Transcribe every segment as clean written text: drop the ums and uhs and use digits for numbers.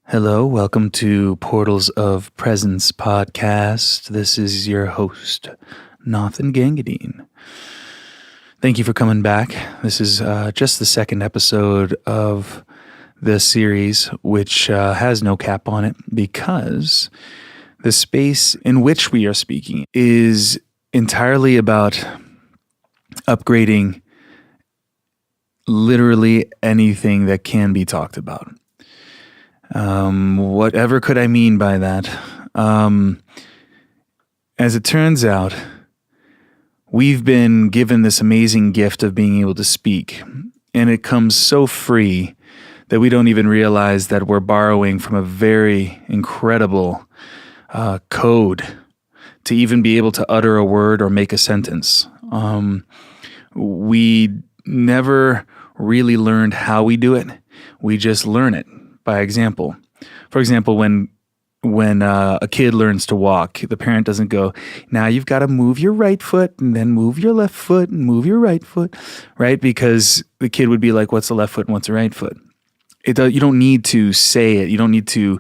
Hello, welcome to Portals of Presence podcast. This is your host, Näthan Gangadine. Thank you for coming back. This is just the second episode of this series, which has no cap on it because the space in which we are speaking is entirely about upgrading literally anything that can be talked about. Whatever could I mean by that? As it turns out, we've been given this amazing gift of being able to speak, and it comes so free that we don't even realize that we're borrowing from a very incredible code to even be able to utter a word or make a sentence. We never really learned how we do it. We just learn it by example. For example, when a kid learns to walk, the parent doesn't go, now you've got to move your right foot and then move your left foot and move your right foot, right? Because the kid would be like, what's the left foot and what's the right foot? You don't need to say it. You don't need to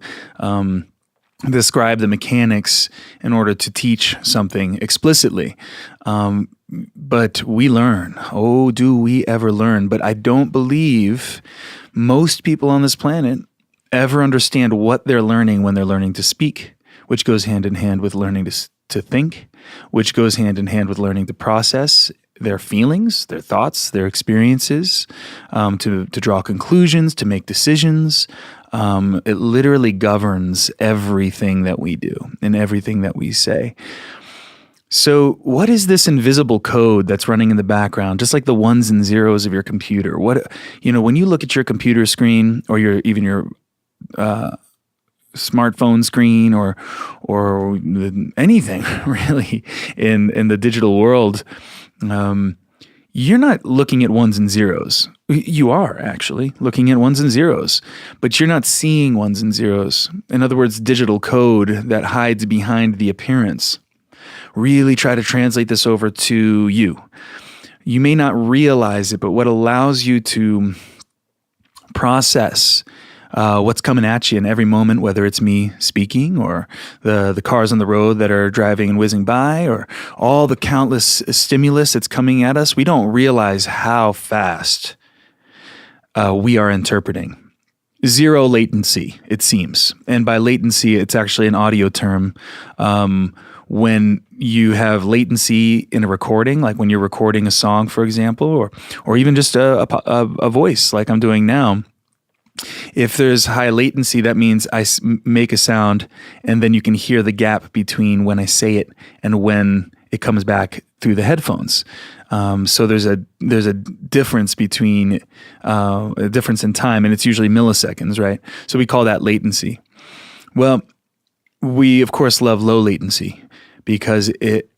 describe the mechanics in order to teach something explicitly. But we learn. Oh, do we ever learn? But I don't believe most people on this planet ever understand what they're learning when they're learning to speak, which goes hand in hand with learning to think, which goes hand in hand with learning to process their feelings, their thoughts, their experiences, to draw conclusions, to make decisions. It literally governs everything that we do and everything that we say. So what is this invisible code that's running in the background, just like the ones and zeros of your computer? When you look at your computer screen or your smartphone screen or anything really in the digital world, you're not looking at ones and zeros. You are actually looking at ones and zeros, but you're not seeing ones and zeros. In other words, digital code that hides behind the appearance. Really try to translate this over to you. You may not realize it, but what allows you to process what's coming at you in every moment, whether it's me speaking or the cars on the road that are driving and whizzing by or all the countless stimulus that's coming at us, we don't realize how fast we are interpreting. Zero latency, it seems. And by latency, it's actually an audio term. When you have latency in a recording, like when you're recording a song, for example, or even just a voice like I'm doing now, if there's high latency, that means I make a sound and then you can hear the gap between when I say it and when it comes back through the headphones. So there's a difference between a difference in time, and it's usually milliseconds, right? So we call that latency. Well, we of course love low latency because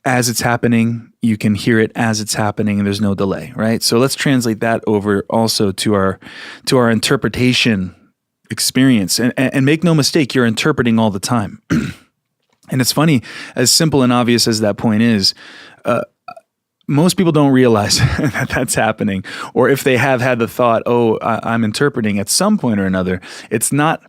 as it's happening, you can hear it as it's happening, and there's no delay, right? So let's translate that over also to our interpretation experience, and make no mistake, you're interpreting all the time. And it's funny, as simple and obvious as that point is, most people don't realize that that's happening. Or if they have had the thought, I'm interpreting at some point or another, it's not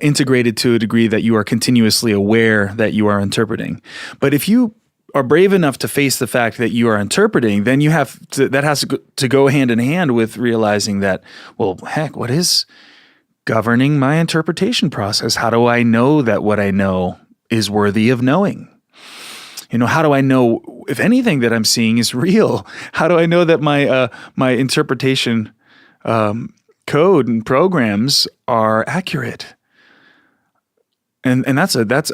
integrated to a degree that you are continuously aware that you are interpreting. But if you are brave enough to face the fact that you are interpreting, then that has to go hand in hand with realizing that, well, heck, what is governing my interpretation process? How do I know that what I know is worthy of knowing? How do I know if anything that I'm seeing is real? How do I know that my interpretation code and programs are accurate? And that's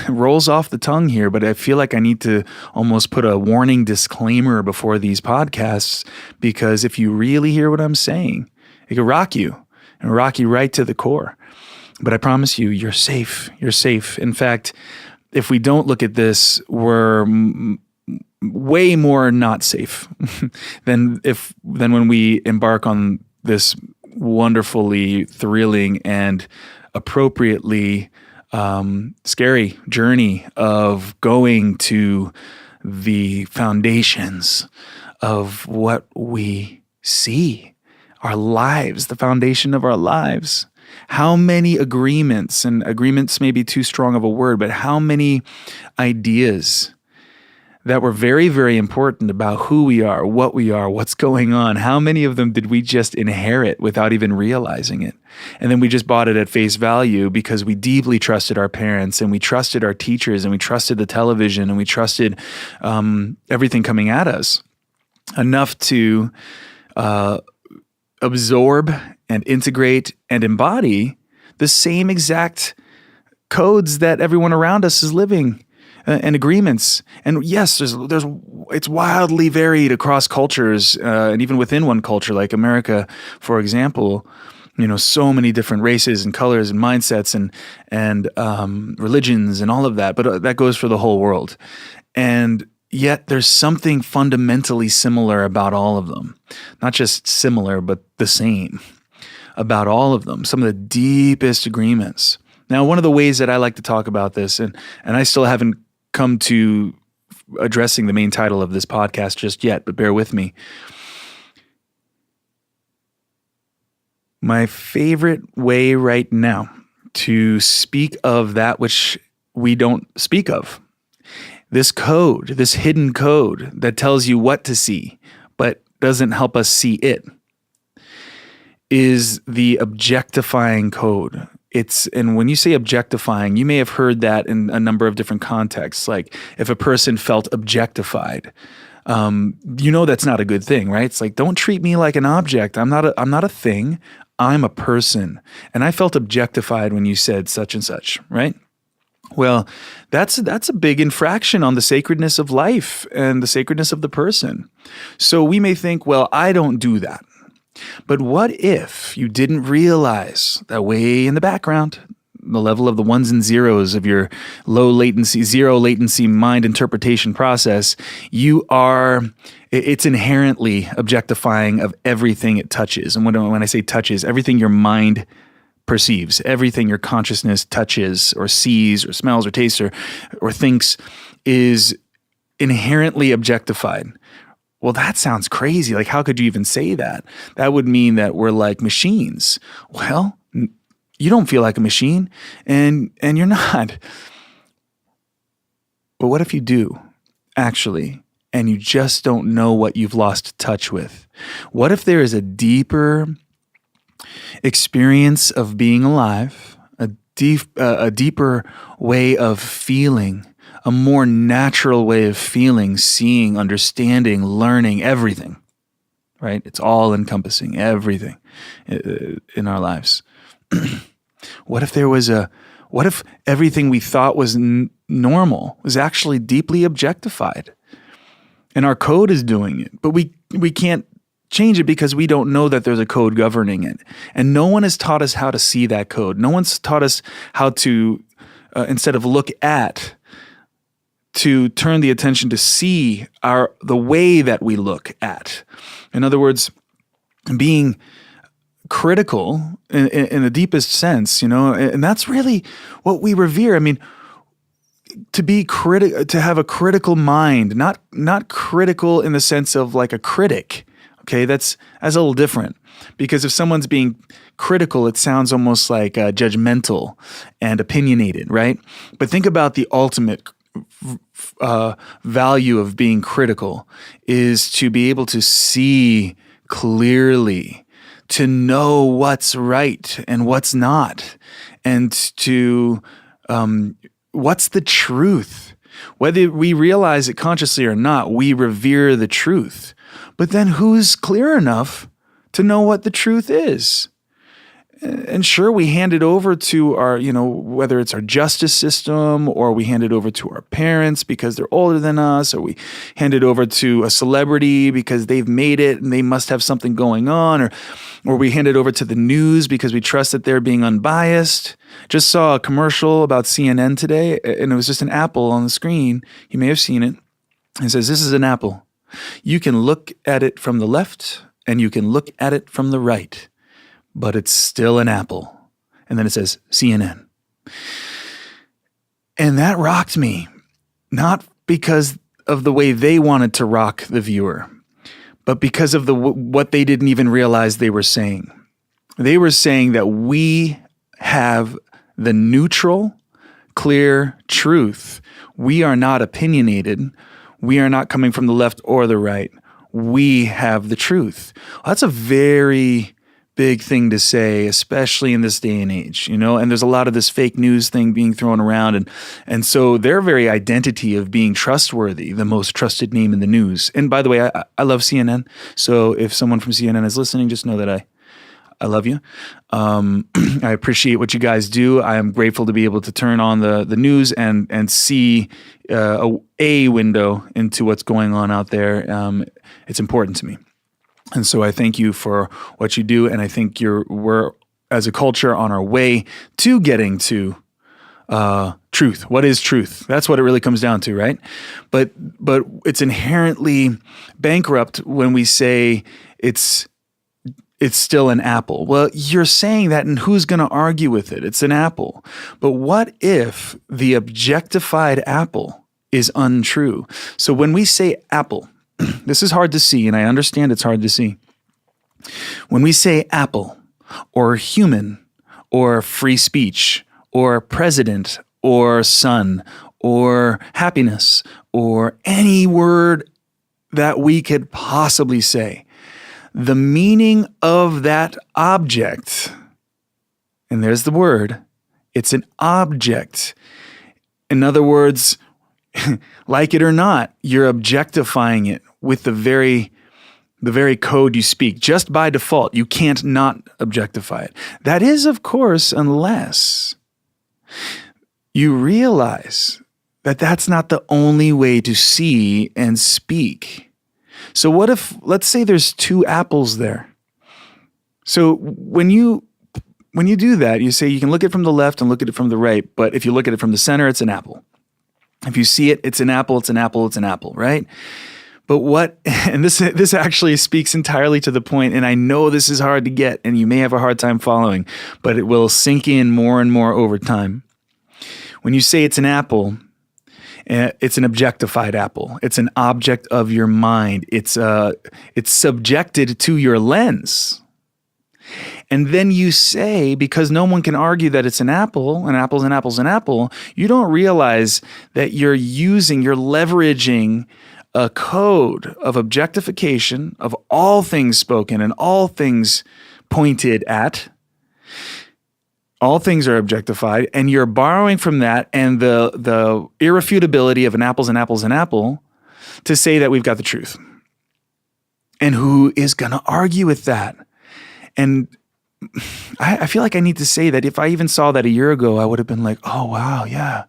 rolls off the tongue here, but I feel like I need to almost put a warning disclaimer before these podcasts, because if you really hear what I'm saying, it could rock you and rock you right to the core. But I promise you, you're safe. You're safe. In fact, if we don't look at this, we're way more not safe than when we embark on this wonderfully thrilling and appropriately scary journey of going to the foundations of what we see, our lives, the foundation of our lives. How many agreements, and agreements may be too strong of a word, but how many ideas that were very, very important about who we are, what's going on. How many of them did we just inherit without even realizing it? And then we just bought it at face value because we deeply trusted our parents, and we trusted our teachers, and we trusted the television, and we trusted everything coming at us enough to absorb and integrate and embody the same exact codes that everyone around us is living and agreements. And yes, it's wildly varied across cultures, and even within one culture, like America, for example. So many different races and colors and mindsets and religions and all of that. But that goes for the whole world. And yet there's something fundamentally similar about all of them. Not just similar, but the same about all of them. Some of the deepest agreements. Now, one of the ways that I like to talk about this, and I still haven't come to addressing the main title of this podcast just yet, but bear with me. My favorite way right now to speak of that which we don't speak of, this code, this hidden code that tells you what to see, but doesn't help us see it, is the objectifying code. And when you say objectifying, you may have heard that in a number of different contexts. Like if a person felt objectified, that's not a good thing, right? It's like, don't treat me like an object. I'm not a thing. I'm a person. And I felt objectified when you said such and such, right? Well, that's a big infraction on the sacredness of life and the sacredness of the person. So we may think, well, I don't do that. But what if you didn't realize that way in the background, the level of the ones and zeros of your zero latency mind interpretation process, it's inherently objectifying of everything it touches. And when I say touches, everything your mind perceives, everything your consciousness touches or sees or smells or tastes or thinks is inherently objectified. Well, that sounds crazy. Like, how could you even say that? That would mean that we're like machines. Well, you don't feel like a machine, and you're not. But what if you do, actually, and you just don't know what you've lost touch with? What if there is a deeper experience of being alive, a deeper way of feeling, a more natural way of feeling, seeing, understanding, learning, everything, right? It's all encompassing, everything in our lives. What if everything we thought was normal was actually deeply objectified? And our code is doing it, but we can't change it because we don't know that there's a code governing it. And no one has taught us how to see that code. No one's taught us how to, instead of look at, to turn the attention to see the way that we look at. In other words, being critical in the deepest sense, and that's really what we revere. I mean, to have a critical mind, not critical in the sense of like a critic. Okay, that's a little different, because if someone's being critical, it sounds almost like judgmental and opinionated, right? But think about the ultimate value of being critical is to be able to see clearly, to know what's right and what's not, and to what's the truth. Whether we realize it consciously or not, we revere the truth. But then who's clear enough to know what the truth is? And sure, we hand it over to our, whether it's our justice system, or we hand it over to our parents because they're older than us, or we hand it over to a celebrity because they've made it and they must have something going on, or we hand it over to the news because we trust that they're being unbiased. Just saw a commercial about CNN today, and it was just an apple on the screen. You may have seen it. It says, "This is an apple. You can look at it from the left and you can look at it from the right, but it's still an apple." And then it says CNN. And that rocked me, not because of the way they wanted to rock the viewer, but because of what they didn't even realize they were saying. They were saying that we have the neutral, clear truth. We are not opinionated. We are not coming from the left or the right. We have the truth. That's a very big thing to say, especially in this day and age, and there's a lot of this fake news thing being thrown around. And so their very identity of being trustworthy, the most trusted name in the news. And by the way, I love CNN. So if someone from CNN is listening, just know that I love you. I appreciate what you guys do. I am grateful to be able to turn on the news and see a window into what's going on out there. It's important to me. And so I thank you for what you do. And I think we're, as a culture, on our way to getting to truth. What is truth? That's what it really comes down to, right? But it's inherently bankrupt when we say it's still an apple. Well, you're saying that, and who's going to argue with it? It's an apple. But what if the objectified apple is untrue? So when we say apple, this is hard to see, and I understand it's hard to see. When we say apple, or human, or free speech, or president, or son, or happiness, or any word that we could possibly say, the meaning of that object, and there's the word, it's an object. In other words, like it or not, you're objectifying it with the very code you speak. Just by default, you can't not objectify it. That is, of course, unless you realize that that's not the only way to see and speak. So what if, let's say there's two apples there. So when you do that, you say you can look at it from the left and look at it from the right, but if you look at it from the center, it's an apple. If you see it, it's an apple, it's an apple, it's an apple, right? But and this actually speaks entirely to the point, and I know this is hard to get, and you may have a hard time following, but it will sink in more and more over time. When you say it's an apple, it's an objectified apple. It's an object of your mind. It's subjected to your lens. And then you say, because no one can argue that it's an apple, an apple's an apple's an apple, you don't realize that you're leveraging a code of objectification of all things spoken and all things pointed at. All things are objectified, and you're borrowing from that and the irrefutability of an apple's an apple's an apple to say that we've got the truth. And who is going to argue with that? And I feel like I need to say that if I even saw that a year ago, I would have been like, oh, wow, yeah.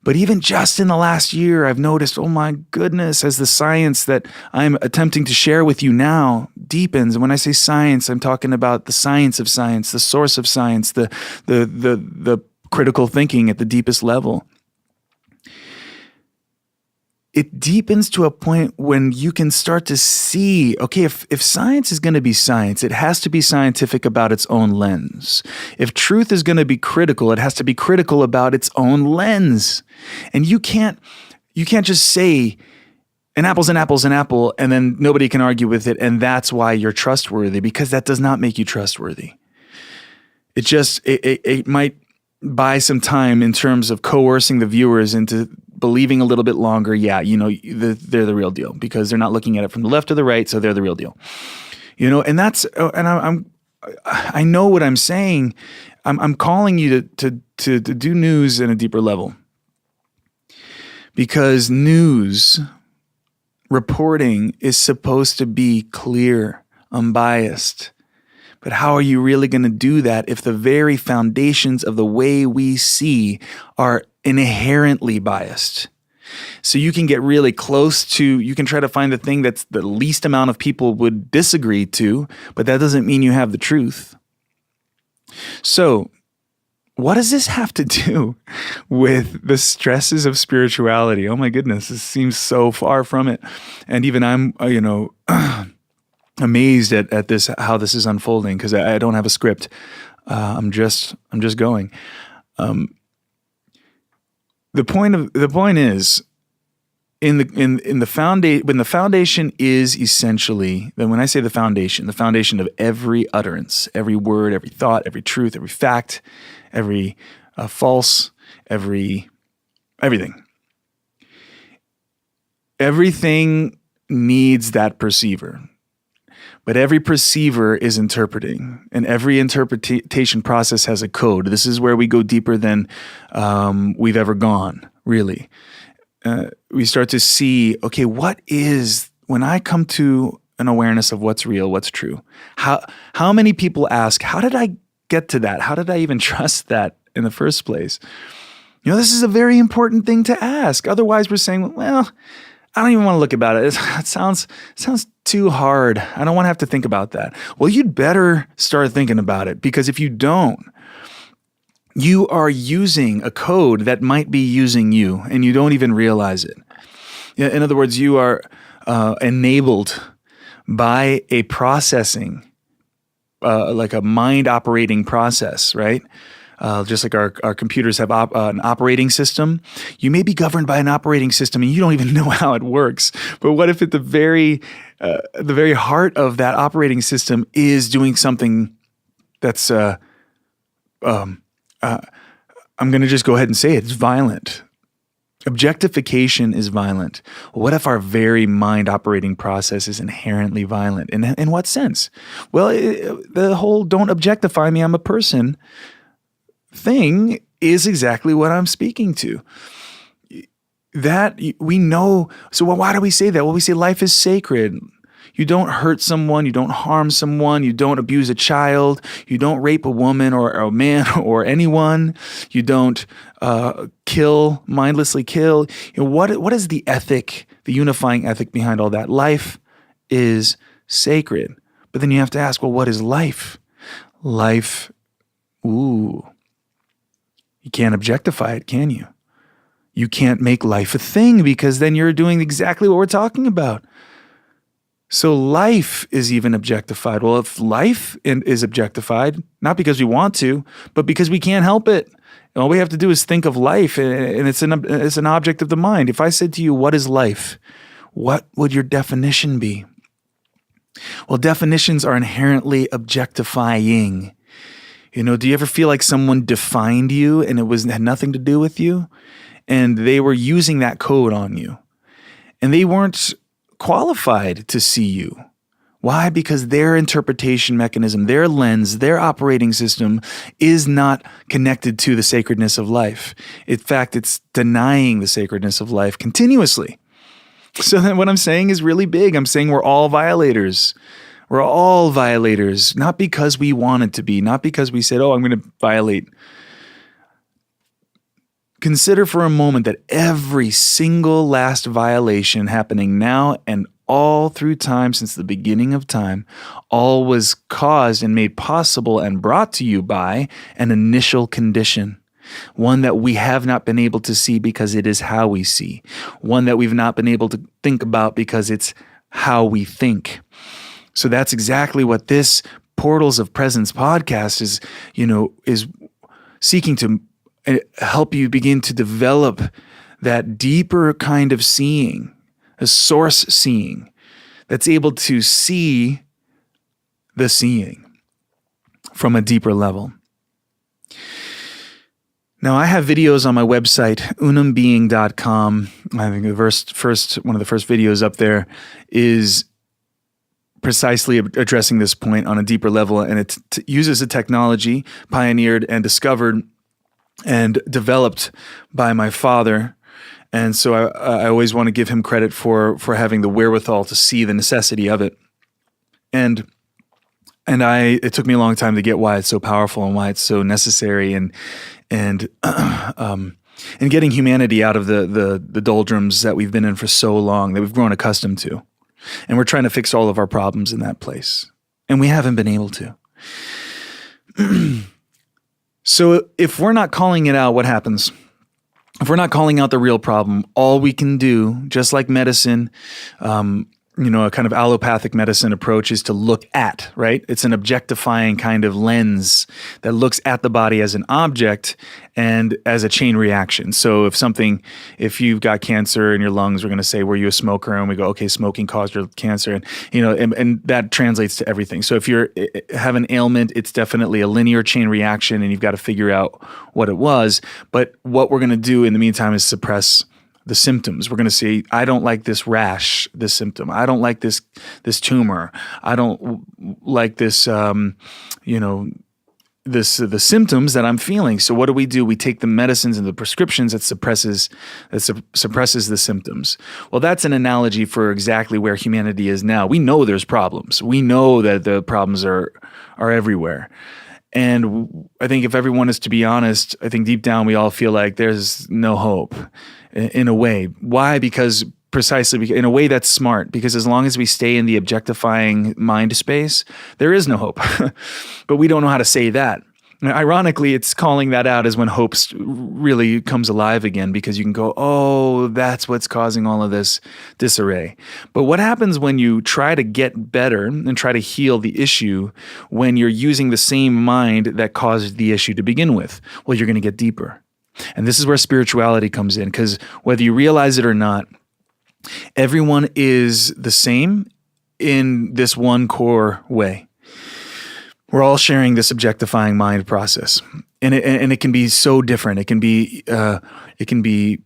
But even just in the last year, I've noticed, oh my goodness, as the science that I'm attempting to share with you now deepens. And when I say science, I'm talking about the science of science, the source of science, the critical thinking at the deepest level. It deepens to a point when you can start to see, okay, if science is going to be science, it has to be scientific about its own lens. If truth is going to be critical, it has to be critical about its own lens. And you can't just say an apple's an apple's an apple, and then nobody can argue with it, and that's why you're trustworthy, because that does not make you trustworthy. It might buy some time in terms of coercing the viewers into believing a little bit longer, they're the real deal, because they're not looking at it from the left or the right, so they're the real deal. And I know what I'm saying. I'm calling you to do news in a deeper level, because news reporting is supposed to be clear, unbiased. But how are you really going to do that if the very foundations of the way we see are inherently biased? So you can get really close to, you can try to find the thing that's the least amount of people would disagree to, but that doesn't mean you have the truth. So what does this have to do with the stresses of spirituality? Oh my goodness, this seems so far from it. And even I'm, amazed at this, how this is unfolding, because I don't have a script. I'm just going. The point is, in the foundation, when the foundation is essentially, then when I say the foundation of every utterance, every word, every thought, every truth, every fact, every false, everything needs that perceiver. But every perceiver is interpreting, and every interpretation process has a code. This is where we go deeper than we've ever gone, really. We start to see, okay, when I come to an awareness of what's real, what's true, how many people ask, how did I get to that? How did I even trust that in the first place? This is a very important thing to ask. Otherwise, we're saying, well, I don't even want to look about it. It sounds too hard. I don't want to have to think about that. Well, you'd better start thinking about it, because if you don't, you are using a code that might be using you, and you don't even realize it. In other words, you are enabled by a processing, like a mind operating process, right? Just like our computers have an operating system. You may be governed by an operating system and you don't even know how it works. But what if at the very heart of that operating system is doing something that's, I'm going to just go ahead and say it, it's violent. Objectification is violent. What if our very mind operating process is inherently violent? In what sense? Well, the whole "don't objectify me, I'm a person" thing is exactly what I'm speaking to. That we know. So why do we say that? Well, we say life is sacred. You don't hurt someone. You don't harm someone. You don't abuse a child. You don't rape a woman or a man or anyone. You don't mindlessly kill. What is the ethic, the unifying ethic behind all that? Life is sacred. But then you have to ask, well, what is life? Life, you can't objectify it, can you? You can't make life a thing, because then you're doing exactly what we're talking about. So life is even objectified. Well, if life is objectified, not because we want to, but because we can't help it, all we have to do is think of life, and it's an object of the mind. If I said to you, what is life? What would your definition be? Well, definitions are inherently objectifying. Do you ever feel like someone defined you and had nothing to do with you? And they were using that code on you. And they weren't qualified to see you. Why? Because their interpretation mechanism, their lens, their operating system is not connected to the sacredness of life. In fact, it's denying the sacredness of life continuously. So then what I'm saying is really big. I'm saying we're all violators. We're all violators, not because we wanted to be, not because we said, I'm going to violate. Consider for a moment that every single last violation happening now and all through time, since the beginning of time, all was caused and made possible and brought to you by an initial condition. One that we have not been able to see because it is how we see. One that we've not been able to think about because it's how we think. So that's exactly what this Portals of Presence podcast is seeking to help you begin to develop that deeper kind of seeing, a source seeing that's able to see the seeing from a deeper level. Now, I have videos on my website, unumbeing.com. I think one of the first videos up there is precisely addressing this point on a deeper level, and it uses a technology pioneered and discovered and developed by my father. And so I always want to give him credit for having the wherewithal to see the necessity of it. And it took me a long time to get why it's so powerful and why it's so necessary, and getting humanity out of the doldrums that we've been in for so long, that we've grown accustomed to. And we're trying to fix all of our problems in that place. And we haven't been able to. So if we're not calling it out, what happens? If we're not calling out the real problem, all we can do, just like medicine, a kind of allopathic medicine approach is to look at, right? It's an objectifying kind of lens that looks at the body as an object and as a chain reaction. So if you've got cancer in your lungs, we're going to say, were you a smoker? And we go, okay, smoking caused your cancer. And, and that translates to everything. So if you have an ailment, it's definitely a linear chain reaction and you've got to figure out what it was. But what we're going to do in the meantime is suppress the symptoms. We're going to say, I don't like this rash, this symptom. I don't like this tumor. I don't like this, the symptoms that I'm feeling. So what do? We take the medicines and the prescriptions that suppresses the symptoms. Well, that's an analogy for exactly where humanity is now. We know there's problems. We know that the problems are everywhere. And I think if everyone is to be honest, I think deep down we all feel like there's no hope in a way. Why? Because in a way that's smart, because as long as we stay in the objectifying mind space, there is no hope. But we don't know how to say that. And ironically, it's calling that out is when hope really comes alive again, because you can go, oh, that's what's causing all of this disarray. But what happens when you try to get better and try to heal the issue when you're using the same mind that caused the issue to begin with? Well, you're going to get deeper. And this is where spirituality comes in, because whether you realize it or not, everyone is the same in this one core way. We're all sharing this objectifying mind process, and it can be so different. It can be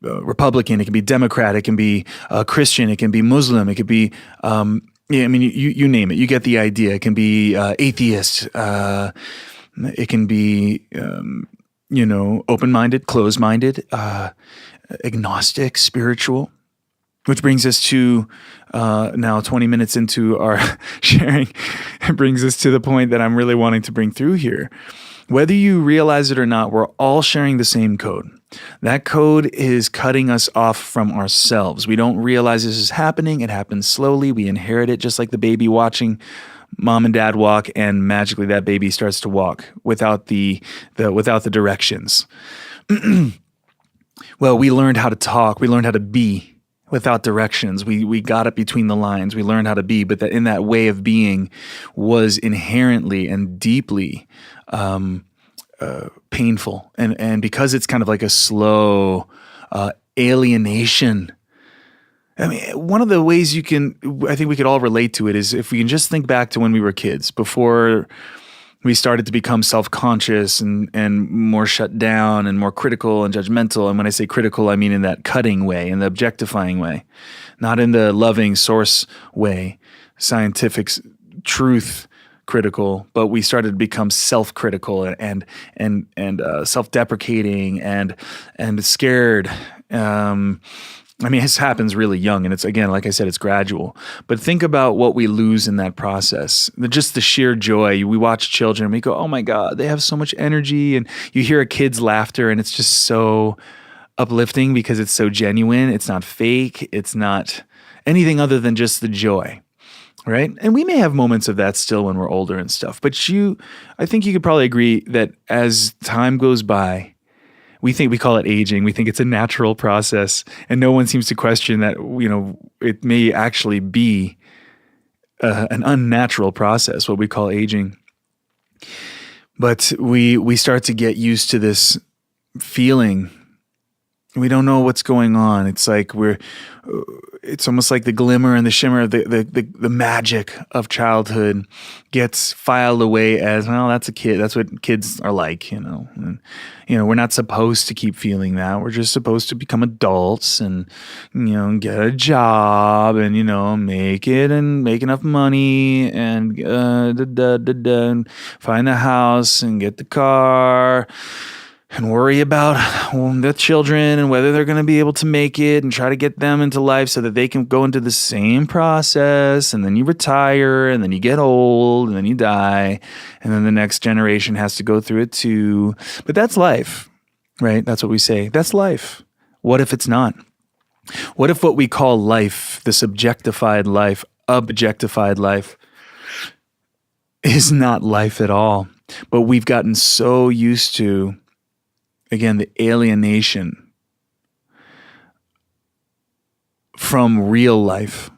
Republican, it can be Democrat, it can be Christian, it can be Muslim, it could be you name it. You get the idea. It can be atheist. It can be open-minded, closed-minded, agnostic, spiritual. Which brings us to now 20 minutes into our sharing, it brings us to the point that I'm really wanting to bring through here. Whether you realize it or not, we're all sharing the same code. That code is cutting us off from ourselves. We don't realize this is happening. It happens slowly. We inherit it just like the baby watching mom and dad walk, and magically that baby starts to walk without the directions. Well, we learned how to talk. We learned how to be without directions. We got it between the lines. We learned how to be, but that in that way of being was inherently and deeply painful. And because it's kind of like a slow alienation. I mean, one of the ways I think we could all relate to it is if we can just think back to when we were kids, before we started to become self-conscious and more shut down and more critical and judgmental. And when I say critical, I mean in that cutting way, in the objectifying way, not in the loving source way, scientific truth critical, but we started to become self-critical and self-deprecating and scared. This happens really young, and it's, again, like I said, it's gradual. But think about what we lose in that process. Just the sheer joy. We watch children, and we go, oh my God, they have so much energy. And you hear a kid's laughter, and it's just so uplifting because it's so genuine. It's not fake. It's not anything other than just the joy, right? And we may have moments of that still when we're older and stuff. But I think you could probably agree that as time goes by, we call it aging. We think it's a natural process, and no one seems to question that, it may actually be an unnatural process, what we call aging. But we start to get used to this feeling. We don't know what's going on. It's like it's almost like the glimmer and the shimmer of the magic of childhood gets filed away as, well, that's a kid. That's what kids are like, And, we're not supposed to keep feeling that. We're just supposed to become adults and, get a job and, make it and make enough money and, and find the house and get the car and worry about the children and whether they're going to be able to make it and try to get them into life so that they can go into the same process. And then you retire, and then you get old, and then you die, and then the next generation has to go through it too. But that's life, right? That's what we say. That's life. What if it's not? What if what we call life, this objectified life, is not life at all? But we've gotten so used to, again, the alienation from real life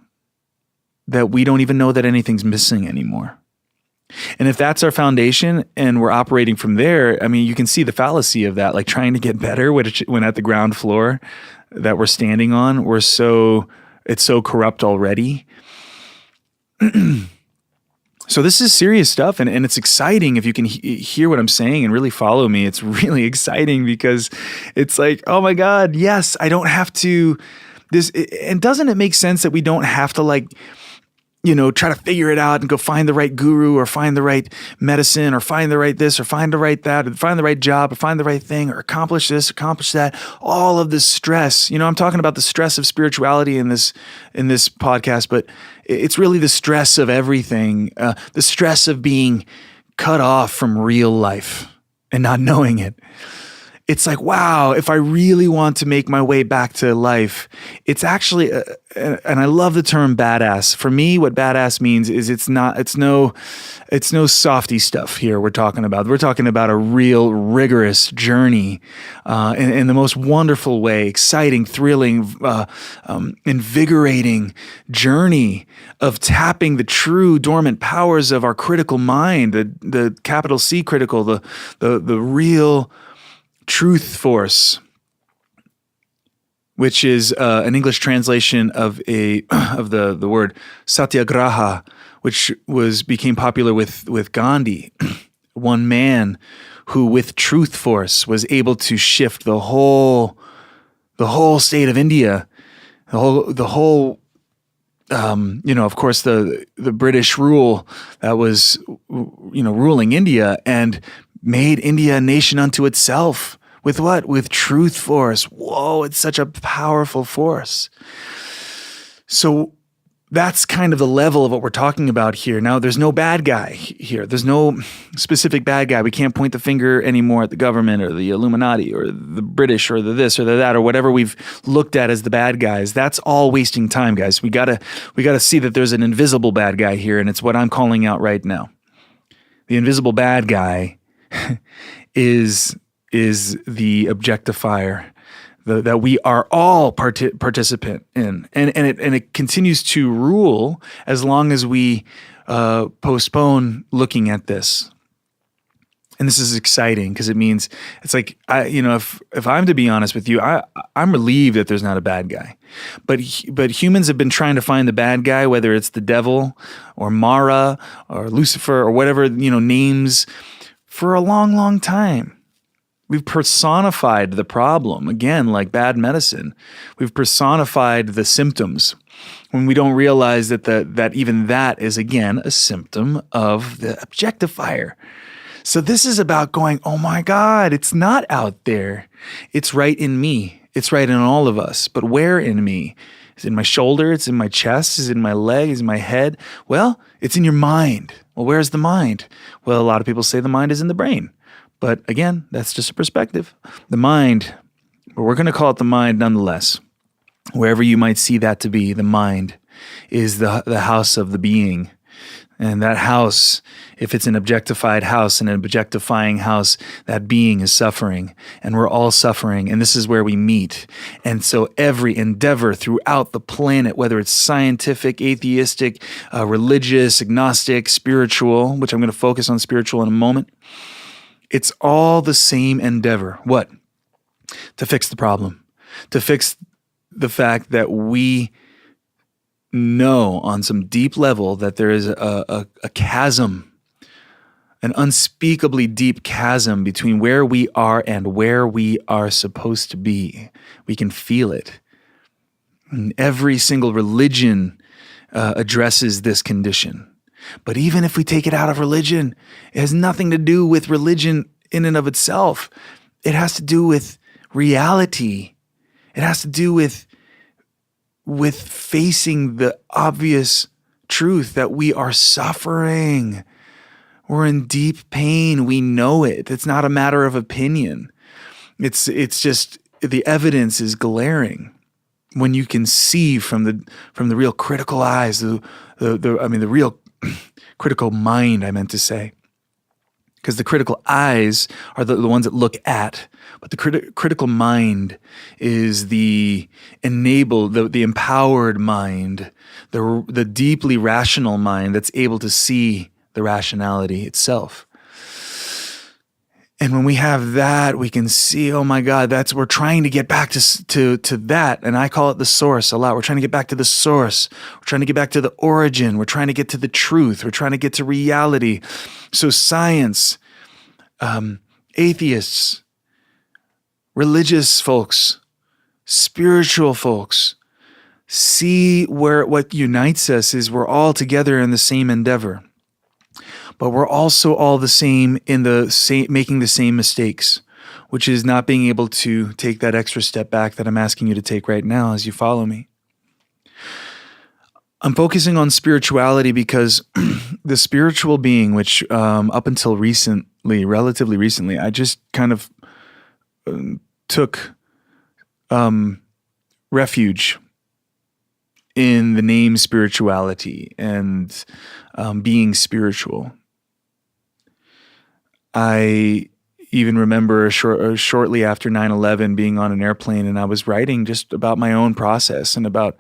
that we don't even know that anything's missing anymore. And if that's our foundation and we're operating from there, I mean, you can see the fallacy of that, like trying to get better when at the ground floor that we're standing on, it's so corrupt already. So this is serious stuff, and it's exciting if you can hear what I'm saying and really follow me. It's really exciting because it's like, oh my God, yes, I don't have to and doesn't it make sense that we don't have to try to figure it out and go find the right guru or find the right medicine or find the right this or find the right that or find the right job or find the right thing or accomplish this, accomplish that. All of this stress. I'm talking about the stress of spirituality in this podcast, but it's really the stress of everything, the stress of being cut off from real life and not knowing it. It's like, wow, if I really want to make my way back to life, it's actually, and I love the term badass. For me, what badass means is it's no softy stuff here we're talking about. We're talking about a real rigorous journey in the most wonderful way, exciting, thrilling, invigorating journey of tapping the true dormant powers of our critical mind, the capital C critical, the real truth force, which is an English translation of the word satyagraha, which became popular with Gandhi, one man who with truth force was able to shift the whole state of India, the whole of course the British rule that was ruling India, and made India a nation unto itself. With what? With truth force. Whoa, it's such a powerful force. So that's kind of the level of what we're talking about here. Now, there's no bad guy here. There's no specific bad guy. We can't point the finger anymore at the government or the Illuminati or the British or the this or the that or whatever we've looked at as the bad guys. That's all wasting time, guys. We gotta see that there's an invisible bad guy here, and it's what I'm calling out right now. The invisible bad guy is the objectifier that we are all participant in, and it continues to rule as long as we postpone looking at this. And this is exciting because it means it's like if I'm to be honest with you, I'm relieved that there's not a bad guy, but humans have been trying to find the bad guy, whether it's the devil or Mara or Lucifer or whatever names, for a long, long time. We've personified the problem, again, like bad medicine. We've personified the symptoms when we don't realize that even that is, again, a symptom of the objectifier. So this is about going, oh my God, it's not out there. It's right in me. It's right in all of us. But where in me? Is it in my shoulder? It's in my chest? Is it in my leg? Is it in my head? Well, it's in your mind. Well, where's the mind? Well, a lot of people say the mind is in the brain. But again, that's just a perspective. The mind, but we're going to call it the mind nonetheless. Wherever you might see that to be, the mind is the house of the being. And that house, if it's an objectified house and an objectifying house, that being is suffering. And we're all suffering. And this is where we meet. And so every endeavor throughout the planet, whether it's scientific, atheistic, religious, agnostic, spiritual, which I'm going to focus on spiritual in a moment, it's all the same endeavor. What? To fix the problem. To fix the fact that we know on some deep level that there is a chasm, an unspeakably deep chasm between where we are and where we are supposed to be. We can feel it. And every single religion addresses this condition. But even if we take it out of religion, it has nothing to do with religion in and of itself. It has to do with reality. It has to do with facing the obvious truth that we are suffering. We're in deep pain. We know it. It's not a matter of opinion. It's just the evidence is glaring when you can see from the real critical eyes, the real critical mind, I meant to say. because the critical eyes are the ones that look at, but the critical mind is the enabled, the empowered mind, the deeply rational mind that's able to see the rationality itself. And when we have that, we can see, oh my God, we're trying to get back to that. And I call it the source a lot. We're trying to get back to the source. We're trying to get back to the origin. We're trying to get to the truth. We're trying to get to reality. So science, atheists, religious folks, spiritual folks, see what unites us is we're all together in the same endeavor. But we're also all the same in making the same mistakes, which is not being able to take that extra step back that I'm asking you to take right now as you follow me. I'm focusing on spirituality because the spiritual being, which up until relatively recently, I just kind of took refuge in the name spirituality and being spiritual. I even remember shortly after 9/11 being on an airplane, and I was writing just about my own process and about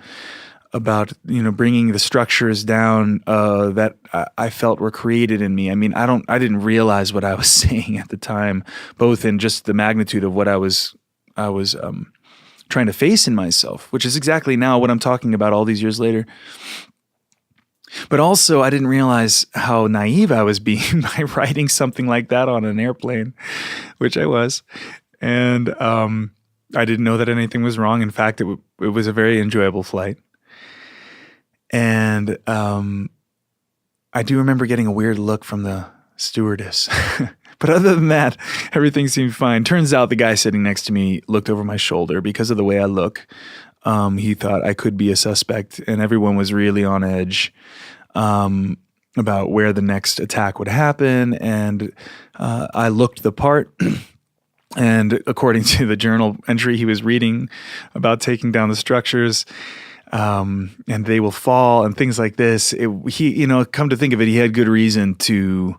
bringing the structures down that I felt were created in me. I mean, I didn't realize what I was saying at the time, both in just the magnitude of what I was trying to face in myself, which is exactly now what I'm talking about all these years later. But also, I didn't realize how naive I was being by writing something like that on an airplane, which I was. And I didn't know that anything was wrong. In fact, it was a very enjoyable flight. And I do remember getting a weird look from the stewardess. But other than that, everything seemed fine. Turns out the guy sitting next to me looked over my shoulder because of the way I look. He thought I could be a suspect, and everyone was really on edge about where the next attack would happen. And I looked the part. And according to the journal entry he was reading about taking down the structures, and they will fall and things like this, come to think of it, he had good reason to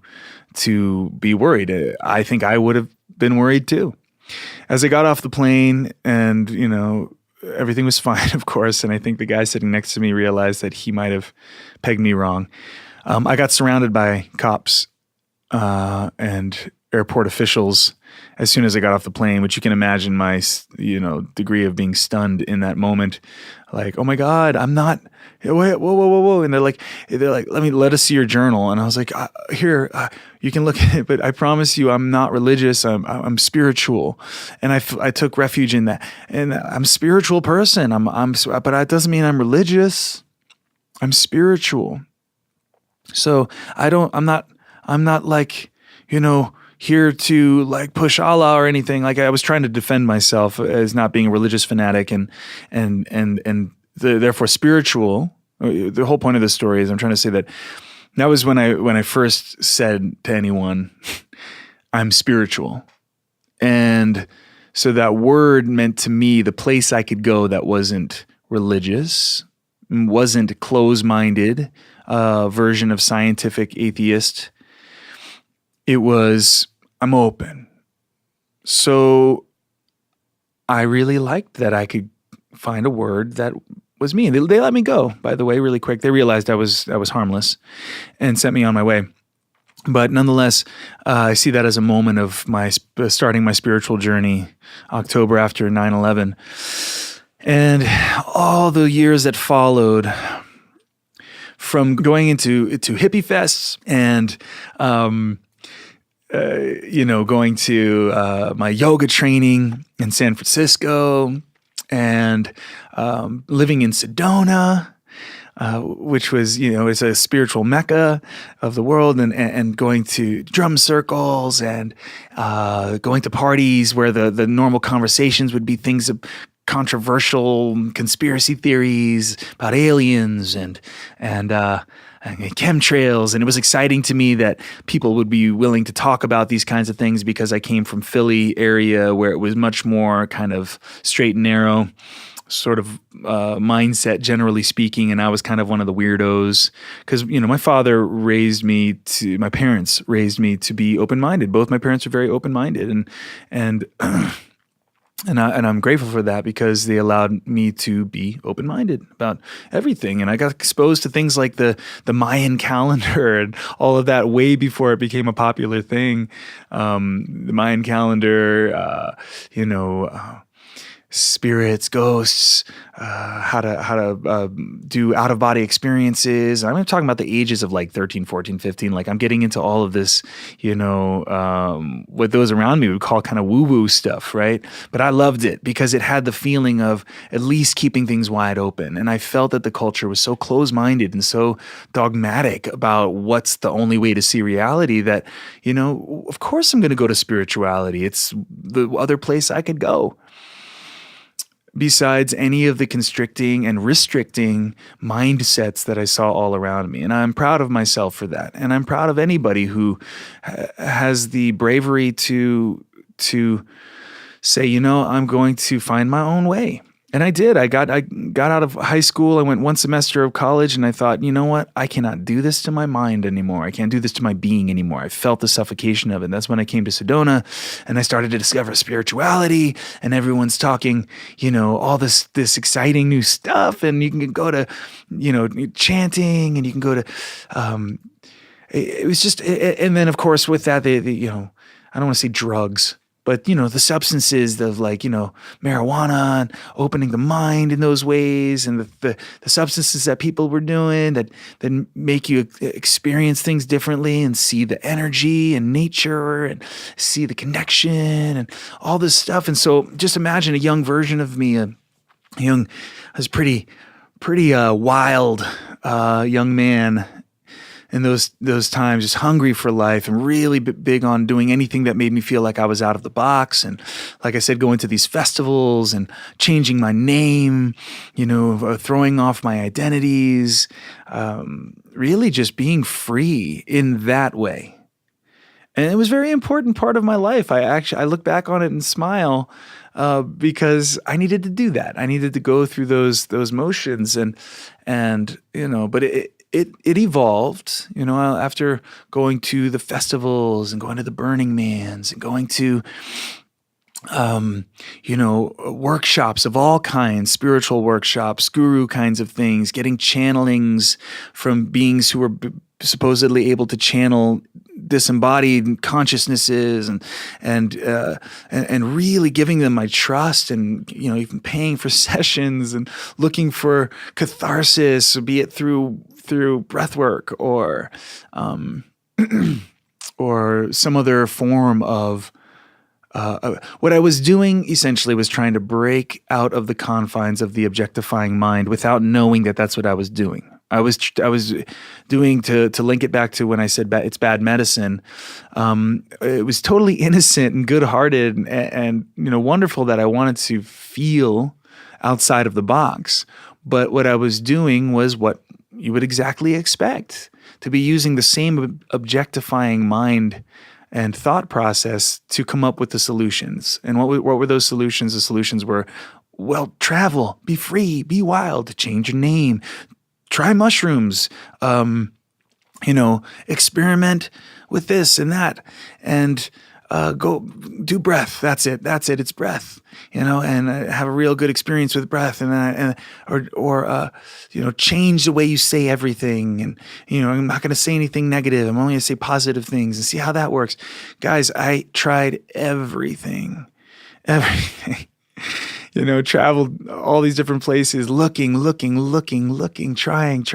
be worried. I think I would have been worried too. As I got off the plane and, everything was fine, of course, and I think the guy sitting next to me realized that he might have pegged me wrong. I got surrounded by cops and airport officials as soon as I got off the plane, which you can imagine my, degree of being stunned in that moment. Like, oh my God, I'm not, whoa. And they're like, let us see your journal. And I was like, here, you can look at it, but I promise you, I'm not religious. I'm spiritual. And I took refuge in that. And I'm a spiritual person. But that doesn't mean I'm religious. I'm spiritual. So I'm not like, here to like push Allah or anything. Like I was trying to defend myself as not being a religious fanatic and therefore spiritual. The whole point of this story is I'm trying to say that was when I first said to anyone, I'm spiritual. And so that word meant to me the place I could go that wasn't religious, wasn't close-minded version of scientific atheist. It was, I'm open. So I really liked that I could find a word that was me. They let me go, by the way, really quick. They realized I was harmless and sent me on my way. But nonetheless, I see that as a moment of starting my spiritual journey, October after 9/11. And all the years that followed, from going into hippie fests and going to my yoga training in San Francisco and living in Sedona, which was, it's a spiritual mecca of the world, and going to drum circles and going to parties where the normal conversations would be things of controversial conspiracy theories about aliens and chemtrails. And it was exciting to me that people would be willing to talk about these kinds of things because I came from Philly area where it was much more kind of straight and narrow. sort of mindset, generally speaking, and I was kind of one of the weirdos because my parents raised me to be open-minded. Both my parents are very open-minded, and and I'm grateful for that because they allowed me to be open-minded about everything. And I got exposed to things like the Mayan calendar and all of that way before it became a popular thing. The Mayan calendar, spirits, ghosts, how to do out of body experiences. I'm talking about the ages of like 13, 14, 15. Like I'm getting into all of this, what those around me would call kind of woo-woo stuff, right? But I loved it because it had the feeling of at least keeping things wide open. And I felt that the culture was so close-minded and so dogmatic about what's the only way to see reality that, of course I'm going to go to spirituality. It's the other place I could go, besides any of the constricting and restricting mindsets that I saw all around me. And I'm proud of myself for that. And I'm proud of anybody who has the bravery to say, I'm going to find my own way. And I did. I got out of high school. I went one semester of college and I thought, you know what? I cannot do this to my mind anymore. I can't do this to my being anymore. I felt the suffocation of it. And that's when I came to Sedona and I started to discover spirituality, and everyone's talking, all this exciting new stuff. And you can go to, chanting, and you can go to, it was just, and then of course with that, I don't want to say drugs, but, the substances of like, marijuana and opening the mind in those ways, and the substances that people were doing that make you experience things differently and see the energy and nature and see the connection and all this stuff. And so just imagine a young version of me, I was pretty wild young man in those times, just hungry for life and really big on doing anything that made me feel like I was out of the box. And like I said, going to these festivals and changing my name, throwing off my identities, really just being free in that way. And it was a very important part of my life. I look back on it and smile because I needed to do that. I needed to go through those motions and but it evolved, after going to the festivals and going to the Burning Mans and going to, workshops of all kinds, spiritual workshops, guru kinds of things, getting channelings from beings who were supposedly able to channel disembodied consciousnesses and really giving them my trust, and even paying for sessions and looking for catharsis, be it through breath work or or some other form of what I was doing essentially was trying to break out of the confines of the objectifying mind without knowing that that's what I was doing. I was doing, to link it back to when I said it's bad medicine. It was totally innocent and good-hearted and wonderful that I wanted to feel outside of the box. But what I was doing was what you would exactly expect, to be using the same objectifying mind and thought process to come up with the solutions. And what were those solutions? The solutions were, well, travel, be free, be wild, change your name, try mushrooms, experiment with this and that, and go do breath. That's it. It's breath, and have a real good experience with breath, or change the way you say everything. And, I'm not going to say anything negative. I'm only going to say positive things and see how that works. Guys, I tried everything, traveled all these different places, looking, trying,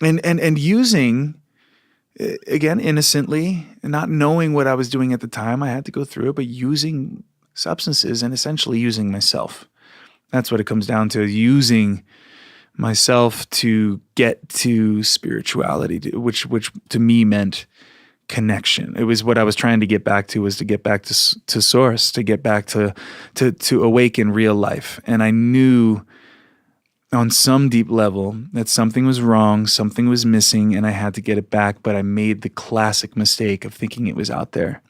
and using, again, innocently, not knowing what I was doing at the time. I had to go through it, but using substances and essentially using myself. That's what it comes down to, using myself to get to spirituality, which to me meant connection. It was what I was trying to get back to, was to get back to source, to get back to awaken real life. And I knew on some deep level that something was wrong, something was missing, and I had to get it back. But I made the classic mistake of thinking it was out there.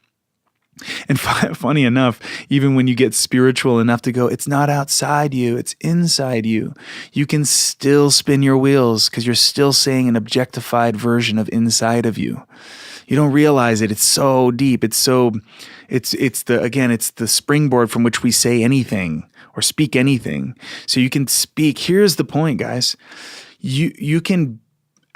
And funny enough, even when you get spiritual enough to go, it's not outside you, it's inside you, you can still spin your wheels because you're still saying an objectified version of inside of you. You don't realize it. It's so deep. It's the springboard from which we say anything or speak anything. So you can speak. Here's the point, guys. You can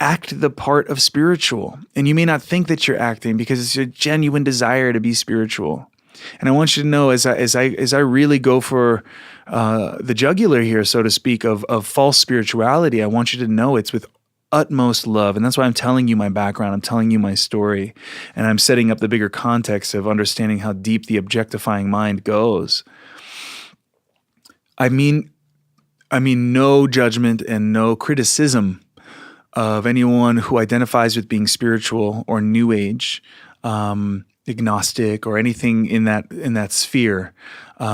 act the part of spiritual, and you may not think that you're acting because it's a genuine desire to be spiritual. And I want you to know, as I really go for the jugular here, so to speak, of false spirituality, I want you to know it's with utmost love. And that's why I'm telling you my background. I'm telling you my story. And I'm setting up the bigger context of understanding how deep the objectifying mind goes. I mean no judgment and no criticism of anyone who identifies with being spiritual or New Age, agnostic, or anything in that sphere,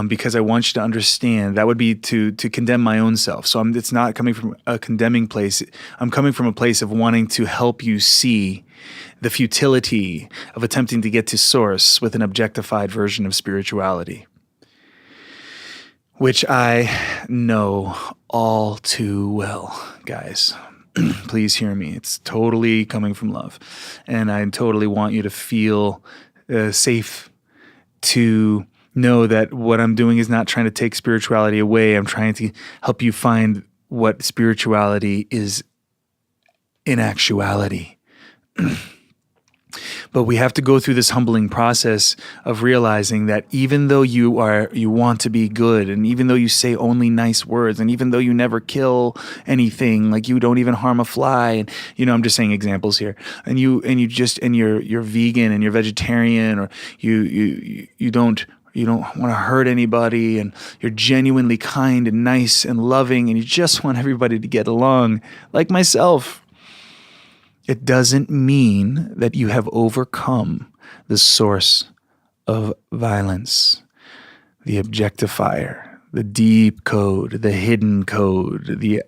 because I want you to understand that would be to condemn my own self. So it's not coming from a condemning place. I'm coming from a place of wanting to help you see the futility of attempting to get to source with an objectified version of spirituality, which I know all too well, guys. Please hear me. It's totally coming from love. And I totally want you to feel safe to know that what I'm doing is not trying to take spirituality away. I'm trying to help you find what spirituality is in actuality. But we have to go through this humbling process of realizing that even though you want to be good, and even though you say only nice words, and even though you never kill anything, like you don't even harm a fly, and I'm just saying examples here, and you're vegan and you're vegetarian, or you don't want to hurt anybody, and you're genuinely kind and nice and loving, and you just want everybody to get along, like myself. It doesn't mean that you have overcome the source of violence, the objectifier, the deep code, the hidden code, the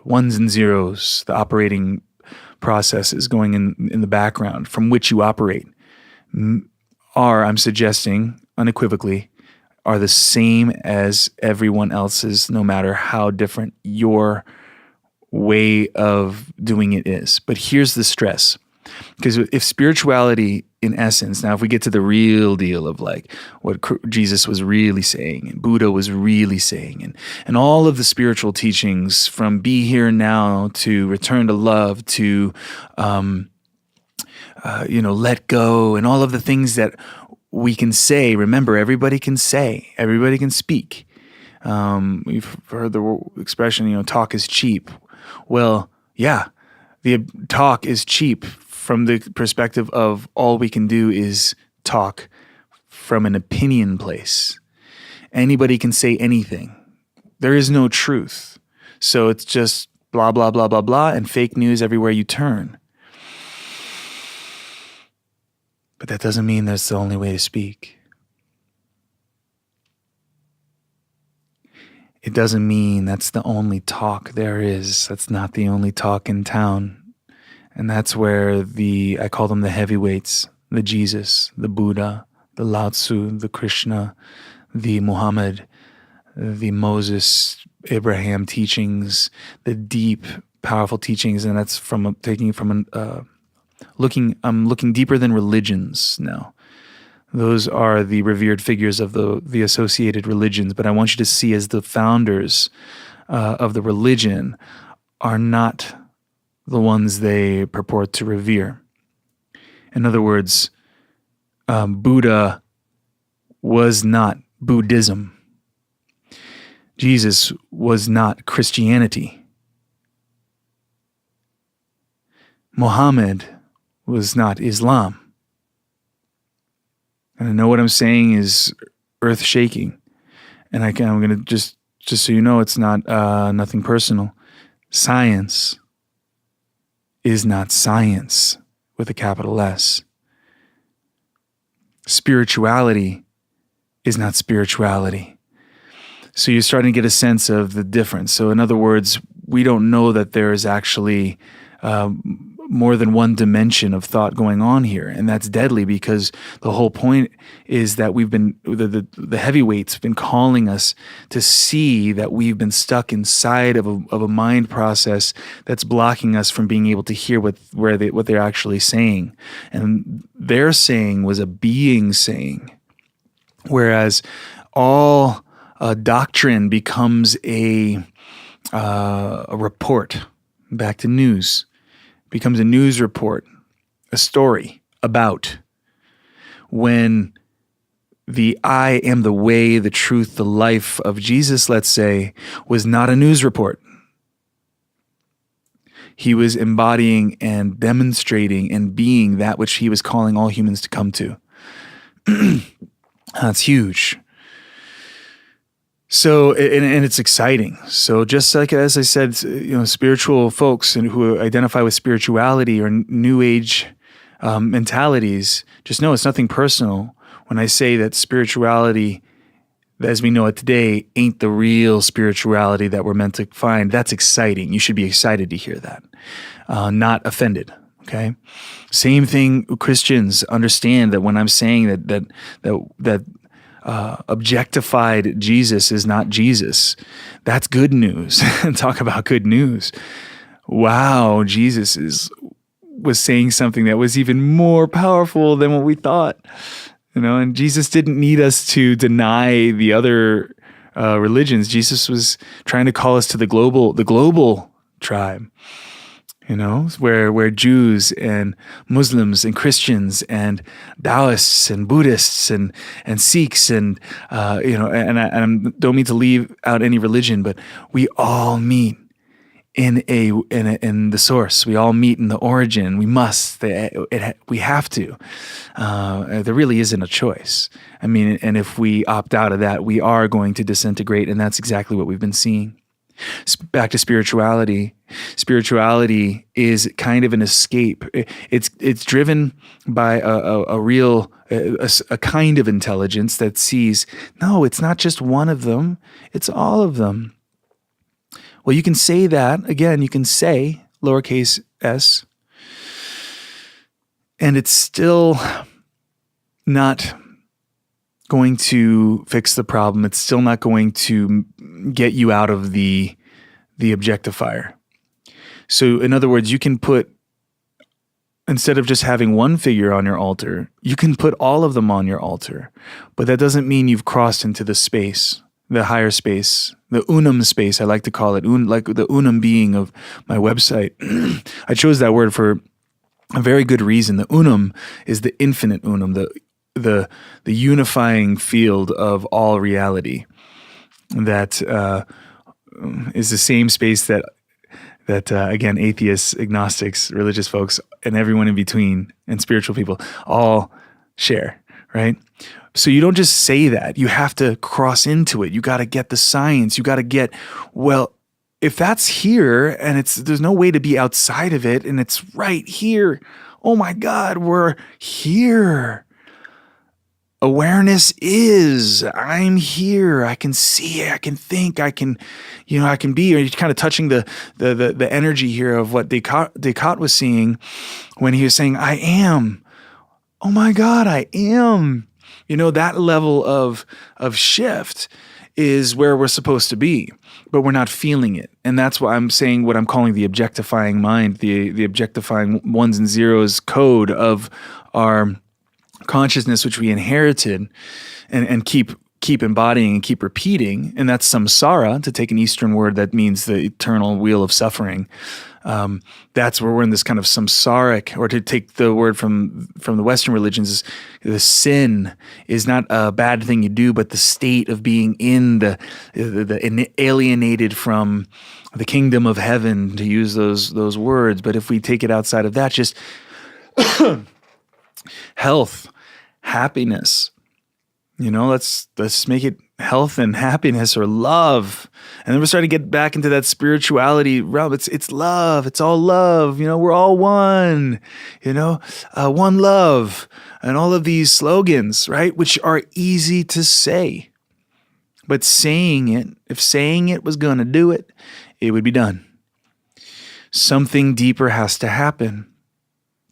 ones and zeros, the operating processes going in the background from which you operate I'm suggesting unequivocally, are the same as everyone else's, no matter how different your way of doing it is. But here's the stress. Because if spirituality, in essence, now if we get to the real deal of like what Jesus was really saying and Buddha was really saying, and all of the spiritual teachings from be here now to return to love to, let go, and all of the things that we can say. Remember, everybody can say, everybody can speak. We've heard the expression, talk is cheap. Well, yeah, the talk is cheap from the perspective of all we can do is talk from an opinion place. Anybody can say anything. There is no truth. So it's just blah, blah, blah, blah, blah, and fake news everywhere you turn. But that doesn't mean that's the only way to speak. It doesn't mean that's the only talk there is. That's not the only talk in town. And that's where I call them the heavyweights, the Jesus, the Buddha, the Lao Tzu, the Krishna, the Muhammad, the Moses, Abraham teachings, the deep, powerful teachings. And that's I'm looking deeper than religions now. Those are the revered figures of the associated religions, but I want you to see as the founders of the religion are not the ones they purport to revere. In other words, Buddha was not Buddhism. Jesus was not Christianity. Muhammad was not Islam. And I know what I'm saying is earth-shaking. And I'm going to just so you know, it's not nothing personal. Science is not science with a capital S. Spirituality is not spirituality. So you're starting to get a sense of the difference. So in other words, we don't know that there is actually more than one dimension of thought going on here, and that's deadly because the whole point is that we've been the heavyweights have been calling us to see that we've been stuck inside of a mind process that's blocking us from being able to hear what they're actually saying, and their saying was a being saying, whereas all doctrine becomes a report. Back to news. Becomes a news report, a story about when the I am the way, the truth, the life of Jesus, let's say, was not a news report. He was embodying and demonstrating and being that which he was calling all humans to come to. That's huge. So, and it's exciting. So just like, as I said, spiritual folks and who identify with spirituality or new age mentalities, just know it's nothing personal when I say that spirituality, as we know it today, ain't the real spirituality that we're meant to find. That's exciting. You should be excited to hear that, not offended. Okay. Same thing. Christians understand that when I'm saying that objectified Jesus is not Jesus, that's good news. Talk about good news. Wow, Jesus was saying something that was even more powerful than what we thought. And Jesus didn't need us to deny the other religions. Jesus was trying to call us to the global tribe. Where Jews and Muslims and Christians and Taoists and Buddhists and Sikhs and I don't mean to leave out any religion, but we all meet in the source. We all meet in the origin. We must. We have to. There really isn't a choice. I mean, and if we opt out of that, we are going to disintegrate, and that's exactly what we've been seeing. Back to spirituality. Spirituality is kind of an escape. It's driven by a kind of intelligence that sees, no, it's not just one of them, it's all of them. Well, you can say that, again, you can say lowercase s, and it's still not going to fix the problem. It's still not going to get you out of the objectifier. So in other words, you can put, instead of just having one figure on your altar, you can put all of them on your altar. But that doesn't mean you've crossed into the space, the higher space, the unum space, I like to call it, like the unum being of my website. I chose that word for a very good reason. The unum is the infinite unum, the unifying field of all reality. That is the same space that again, atheists, agnostics, religious folks, and everyone in between, and spiritual people all share, right? So you don't just say that. You have to cross into it. You got to get the science. You got to get, well, if that's here and there's no way to be outside of it, and it's right here. Oh my God, we're here. Awareness is, I'm here. I can see, I can think, I can be. Or you're kind of touching the energy here of what Descartes was seeing when he was saying, I am. Oh my God, I am. That level of shift is where we're supposed to be, but we're not feeling it. And that's why I'm saying what I'm calling the objectifying mind, the objectifying ones and zeros code of our consciousness, which we inherited and keep embodying and keep repeating. And that's samsara, to take an Eastern word that means the eternal wheel of suffering. That's where we're in this kind of samsaric, or to take the word from the Western religions, the sin is not a bad thing you do, but the state of being in the alienated from the kingdom of heaven, to use those words. But if we take it outside of that, just health, happiness, let's make it health and happiness, or love. And then we're starting to get back into that spirituality realm. It's love. It's all love. We're all one, one love, and all of these slogans, right? Which are easy to say, but if saying it was going to do it, it would be done. Something deeper has to happen.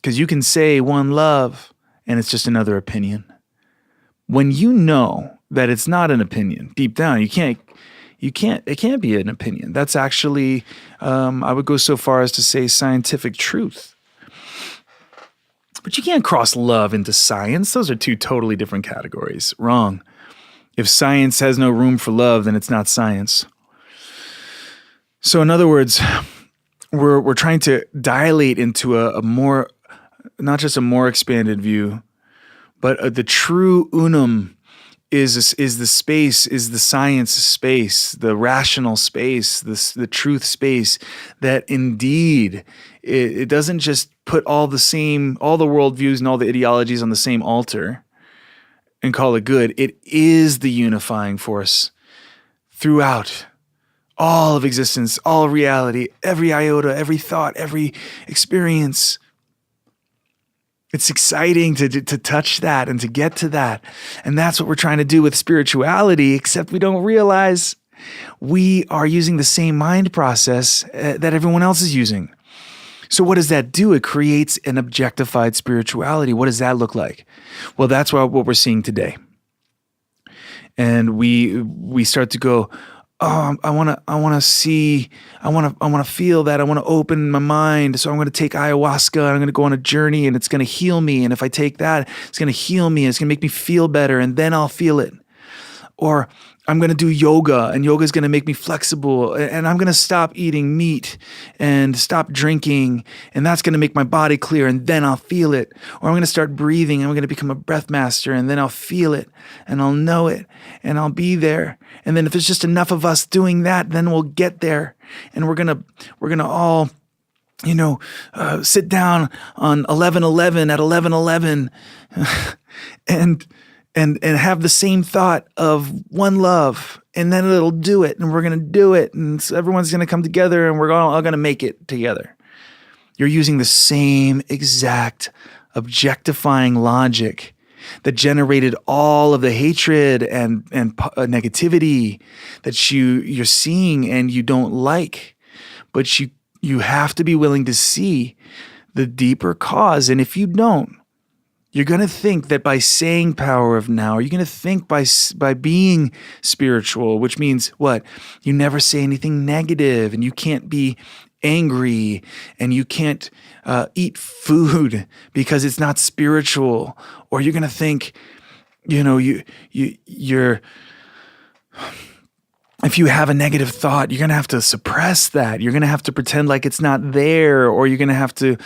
Because you can say one love and it's just another opinion. When you know that it's not an opinion deep down, it can't be an opinion. That's actually, I would go so far as to say, scientific truth. But you can't cross love into science. Those are two totally different categories. Wrong. If science has no room for love, then it's not science. So in other words, we're trying to dilate into a more, not just a more expanded view, but the true unum is the space, is the science space, the rational space, the truth space, that indeed it doesn't just put all the worldviews and all the ideologies on the same altar and call it good. It is the unifying force throughout all of existence, all reality, every iota, every thought, every experience. It's exciting to touch that and to get to that. And that's what we're trying to do with spirituality, except we don't realize we are using the same mind process that everyone else is using. So what does that do? It creates an objectified spirituality. What does that look like? Well, that's what we're seeing today. And we start to go, oh, I want to see, I want to feel that. I want to open my mind. So I'm going to take ayahuasca and I'm going to go on a journey and it's going to heal me. And if I take that, it's going to heal me. It's going to make me feel better and then I'll feel it. Or I'm going to do yoga and yoga is going to make me flexible and I'm going to stop eating meat and stop drinking and that's going to make my body clear and then I'll feel it. Or I'm going to start breathing and I'm going to become a breath master and then I'll feel it and I'll know it and I'll be there. And then if there's just enough of us doing that, then we'll get there and we're going to all, sit down on 11/11 at 11/11 and have the same thought of one love, and then it'll do it, and we're going to do it, and so everyone's going to come together, and we're all going to make it together. You're using the same exact objectifying logic that generated all of the hatred and negativity that you're seeing and you don't like, but you have to be willing to see the deeper cause, and if you don't, you're going to think that by saying power of now, you're going to think by being spiritual, which means what? You never say anything negative and you can't be angry and you can't eat food because it's not spiritual. Or you're going to think, you're if you have a negative thought, you're going to have to suppress that. You're going to have to pretend like it's not there, or you're going to have to,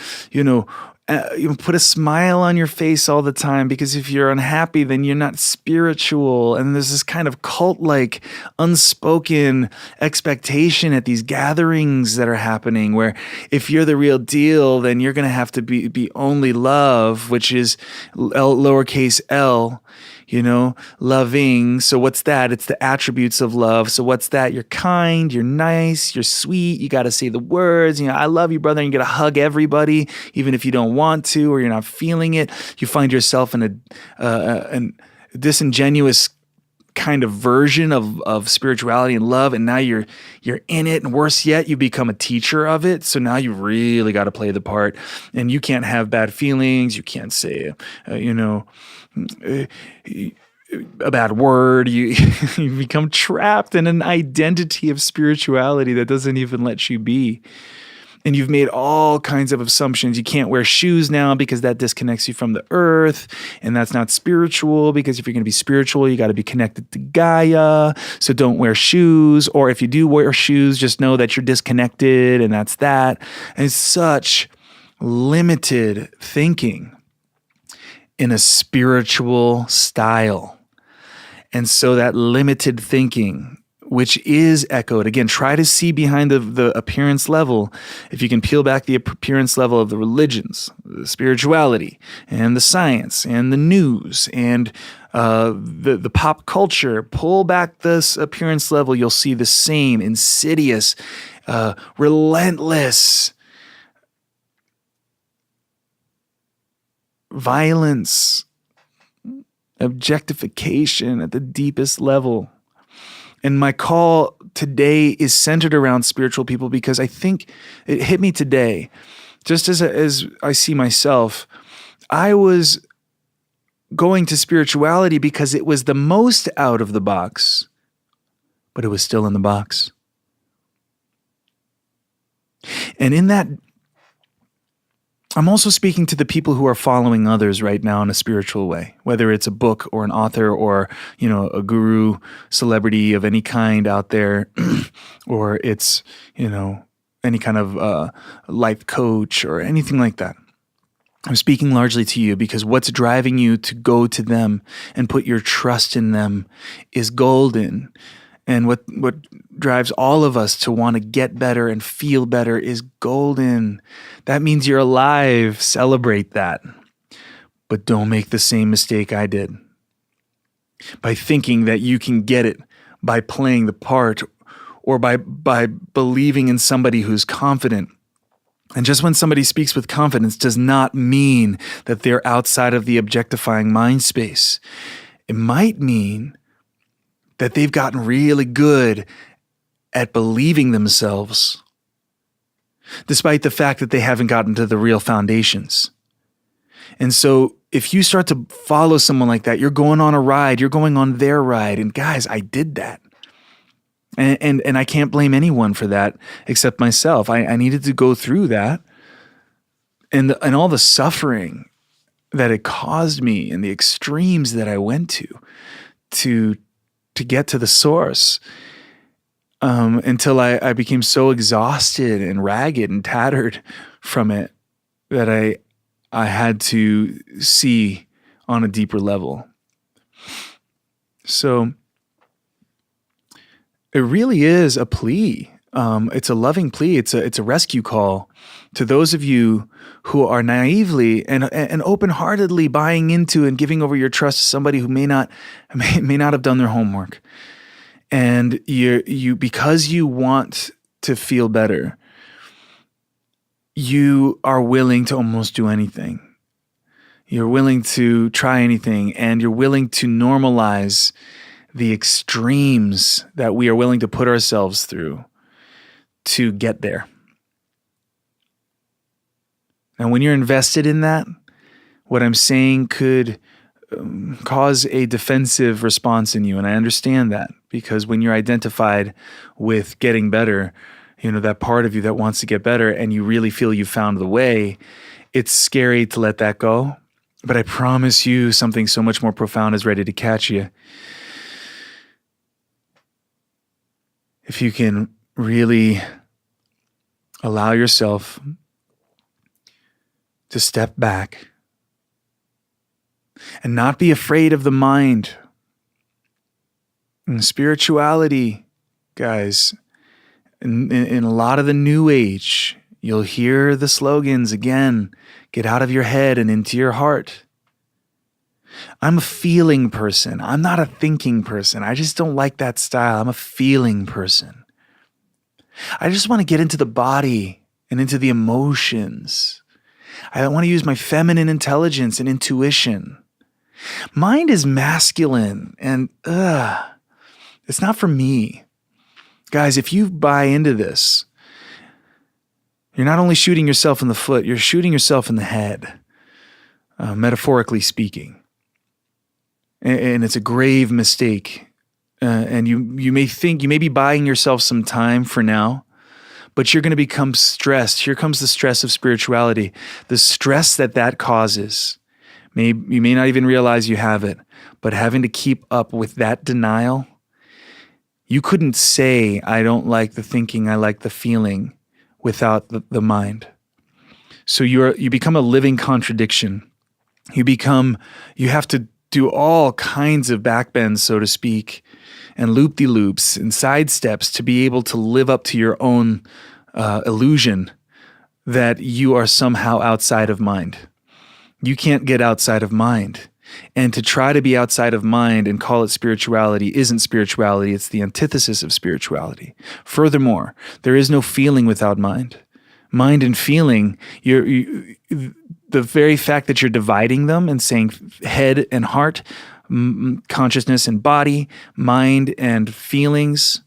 put a smile on your face all the time, because if you're unhappy, then you're not spiritual. And there's this kind of cult-like unspoken expectation at these gatherings that are happening where if you're the real deal, then you're going to have to be only love, which is lowercase l, loving. So what's that? It's the attributes of love. So what's that? You're kind, you're nice, you're sweet. You got to say the words, I love you, brother. And you got to hug everybody, even if you don't want to, or you're not feeling it. You find yourself in a disingenuous kind of version of spirituality and love. And now you're in it. And worse yet, you become a teacher of it. So now you really got to play the part, and you can't have bad feelings. You can't say, a bad word. You become trapped in an identity of spirituality that doesn't even let you be. And you've made all kinds of assumptions. You can't wear shoes now because that disconnects you from the earth, and that's not spiritual, because if you're going to be spiritual, you got to be connected to Gaia. So don't wear shoes, or if you do wear shoes, just know that you're disconnected, and that's that. And it's such limited thinking in a spiritual style. And so that limited thinking, which is echoed, again, try to see behind the appearance level, if you can peel back the appearance level of the religions, the spirituality, and the science, and the news, and the pop culture, pull back this appearance level, you'll see the same insidious, relentless violence, objectification at the deepest level. And my call today is centered around spiritual people, because I think it hit me today just as I see myself, I was going to spirituality because it was the most out of the box, but it was still in the box. And in that, I'm also speaking to the people who are following others right now in a spiritual way, whether it's a book or an author or, a guru, celebrity of any kind out there, or it's, any kind of life coach or anything like that. I'm speaking largely to you because what's driving you to go to them and put your trust in them is golden. And what drives all of us to want to get better and feel better is golden. That means you're alive. Celebrate that. But don't make the same mistake I did by thinking that you can get it by playing the part or by believing in somebody who's confident. And just when somebody speaks with confidence does not mean that they're outside of the objectifying mind space. It might mean that they've gotten really good at believing themselves, despite the fact that they haven't gotten to the real foundations. And so if you start to follow someone like that, you're going on a ride, you're going on their ride. And guys, I did that. And I can't blame anyone for that except myself. I needed to go through that and all the suffering that it caused me and the extremes that I went to get to the source, until I became so exhausted and ragged and tattered from it that I had to see on a deeper level. So it really is a plea. It's a loving plea. It's a rescue call to those of you who are naively and open-heartedly buying into and giving over your trust to somebody who may not have done their homework. And you because you want to feel better, you are willing to almost do anything. You're willing to try anything, and you're willing to normalize the extremes that we are willing to put ourselves through to get there. And when you're invested in that, what I'm saying could cause a defensive response in you. And I understand that because when you're identified with getting better, that part of you that wants to get better and you really feel you found the way, it's scary to let that go. But I promise you something so much more profound is ready to catch you. If you can really allow yourself to step back and not be afraid of the mind. In spirituality, guys, in a lot of the new age, you'll hear the slogans again, get out of your head and into your heart. I'm a feeling person. I'm not a thinking person. I just don't like that style. I'm a feeling person. I just want to get into the body and into the emotions. I want to use my feminine intelligence and intuition. Mind is masculine and it's not for me. Guys, if you buy into this, you're not only shooting yourself in the foot, you're shooting yourself in the head, metaphorically speaking. And it's a grave mistake. And you may be buying yourself some time for now, but you're going to become stressed. Here comes the stress of spirituality. The stress that causes. You may not even realize you have it, but having to keep up with that denial, you couldn't say, I don't like the thinking, I like the feeling, without the mind. So you become a living contradiction. You have to do all kinds of backbends, so to speak, and loop-de-loops and sidesteps to be able to live up to your own illusion that you are somehow outside of mind. You can't get outside of mind. And to try to be outside of mind and call it spirituality isn't spirituality, it's the antithesis of spirituality. Furthermore, there is no feeling without mind. Mind and feeling, the very fact that you're dividing them and saying head and heart, consciousness and body, mind and feelings,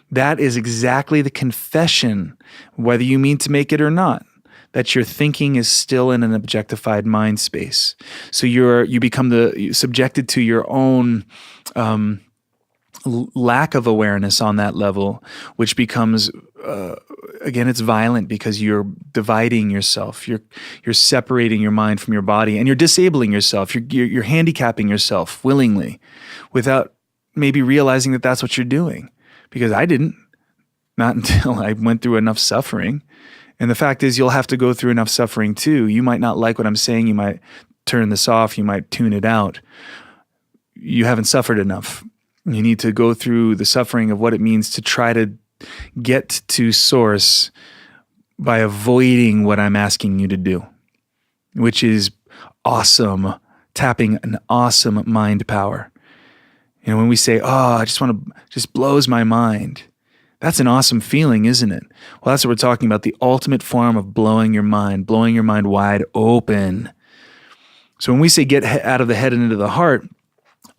that is exactly the confession, whether you mean to make it or not, that your thinking is still in an objectified mind space. So you become subjected to your own lack of awareness on that level, which becomes again, it's violent because you're dividing yourself. You're separating your mind from your body, and you're disabling yourself. You're handicapping yourself willingly, without maybe realizing that that's what you're doing. Because I didn't, not until I went through enough suffering. And the fact is, you'll have to go through enough suffering too. You might not like what I'm saying. You might turn this off. You might tune it out. You haven't suffered enough. You need to go through the suffering of what it means to try to get to source by avoiding what I'm asking you to do, which is awesome, tapping an awesome mind power. When we say, oh, I just blows my mind. That's an awesome feeling, isn't it? Well, that's what we're talking about, the ultimate form of blowing your mind wide open. So when we say get out of the head and into the heart,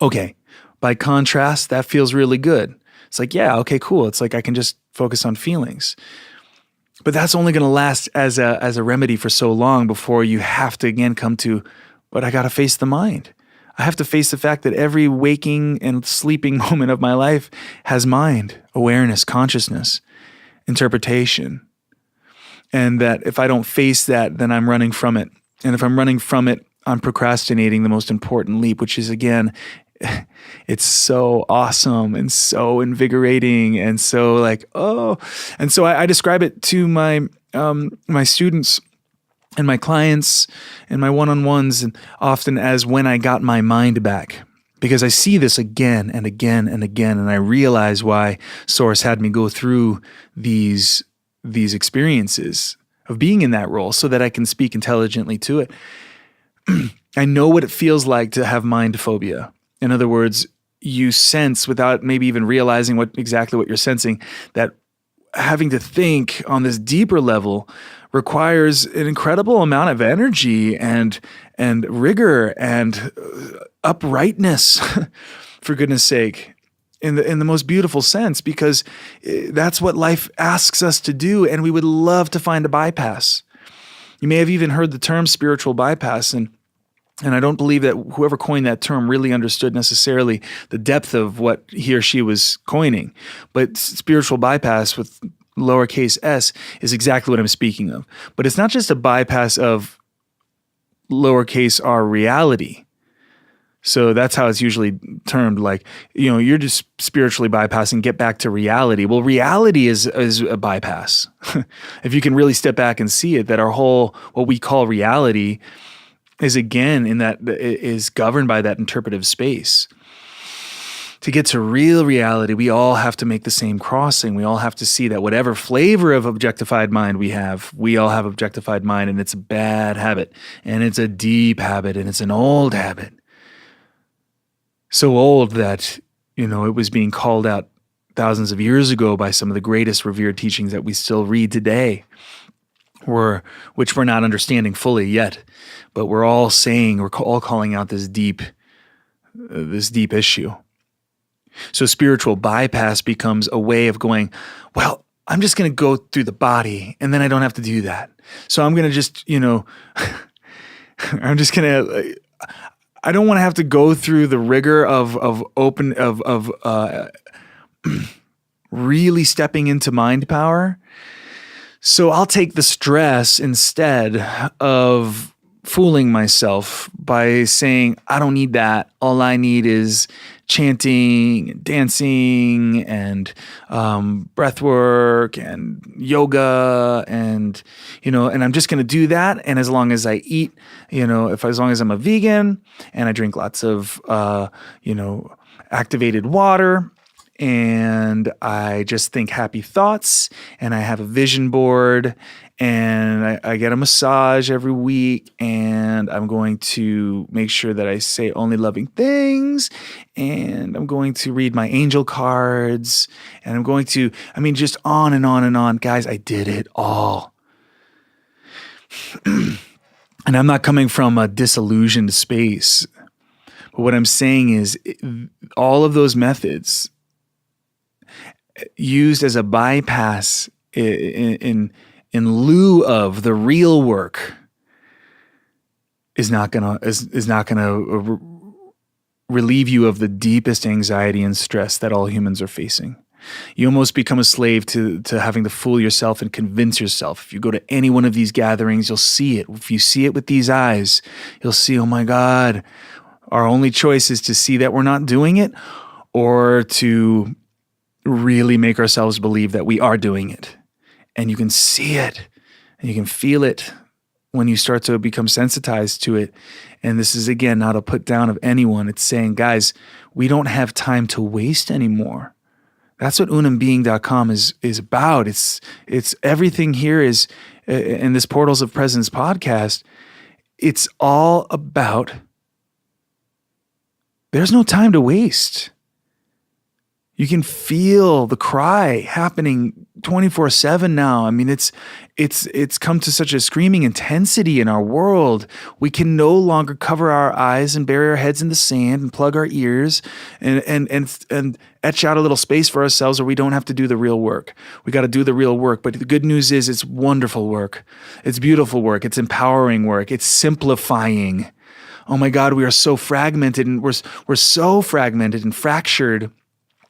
okay, by contrast, that feels really good. It's like, yeah, okay, cool. It's like I can just focus on feelings. But that's only going to last as a remedy for so long before you have to again come to, but I got to face the mind. I have to face the fact that every waking and sleeping moment of my life has mind, awareness, consciousness, interpretation. And that if I don't face that, then I'm running from it. And if I'm running from it, I'm procrastinating the most important leap, which is, again, it's so awesome and so invigorating and so like, oh. And so I describe it to my students and my clients and my one-on-ones, and often as when I got my mind back, because I see this again and again and again, and I realize why Source had me go through these experiences of being in that role so that I can speak intelligently to it. I know what it feels like to have mind phobia. In other words, you sense, without maybe even realizing exactly what you're sensing, that having to think on this deeper level requires an incredible amount of energy and rigor and uprightness, for goodness sake, in the most beautiful sense, because that's what life asks us to do, and we would love to find a bypass. You may have even heard the term spiritual bypass, and I don't believe that whoever coined that term really understood necessarily the depth of what he or she was coining. But spiritual bypass with lowercase s is exactly what I'm speaking of. But it's not just a bypass of lowercase r reality. So that's how it's usually termed, like, you're just spiritually bypassing, get back to reality. Well, reality is a bypass. If you can really step back and see it, that our whole, what we call reality, is again is governed by that interpretive space. To get to real reality, we all have to make the same crossing. We all have to see that whatever flavor of objectified mind we all have objectified mind, and it's a bad habit, and it's a deep habit, and it's an old habit. So old that, it was being called out thousands of years ago by some of the greatest revered teachings that we still read today, which we're not understanding fully yet, but we're all calling out this deep issue. So spiritual bypass becomes a way of going, well, I'm just going to go through the body, and then I don't have to do that. So I'm going to just, I'm just going to, I don't want to have to go through the rigor of really stepping into mind power. So I'll take the stress instead of fooling myself by saying, I don't need that. All I need is chanting, dancing, and breath work and yoga, and and I'm just going to do that. And as long as I eat, as long as I'm a vegan and I drink lots of activated water, and I just think happy thoughts, and I have a vision board, and I get a massage every week, and I'm going to make sure that I say only loving things, and I'm going to read my angel cards, and I'm going to, just on and on and on. Guys, I did it all. And I'm not coming from a disillusioned space. But what I'm saying is all of those methods used as a bypass in in lieu of the real work is not gonna relieve you of the deepest anxiety and stress that all humans are facing. You almost become a slave to having to fool yourself and convince yourself. If you go to any one of these gatherings, you'll see it. If you see it with these eyes, you'll see, oh my God, our only choice is to see that we're not doing it, or to really make ourselves believe that we are doing it. And you can see it and you can feel it when you start to become sensitized to it. And this is, again, not a put down of anyone. It's saying, guys, we don't have time to waste anymore. That's what unumbeing.com is about. It's everything here is in this Portals of Presence podcast. It's all about, there's no time to waste. You can feel the cry happening 24/7 now. I mean, it's come to such a screaming intensity in our world. We can no longer cover our eyes and bury our heads in the sand and plug our ears and etch out a little space for ourselves, or we don't have to do the real work. We got to do the real work. But the good news is it's wonderful work. It's beautiful work. It's empowering work. It's simplifying. Oh my God, we are so fragmented, and we're so fragmented and fractured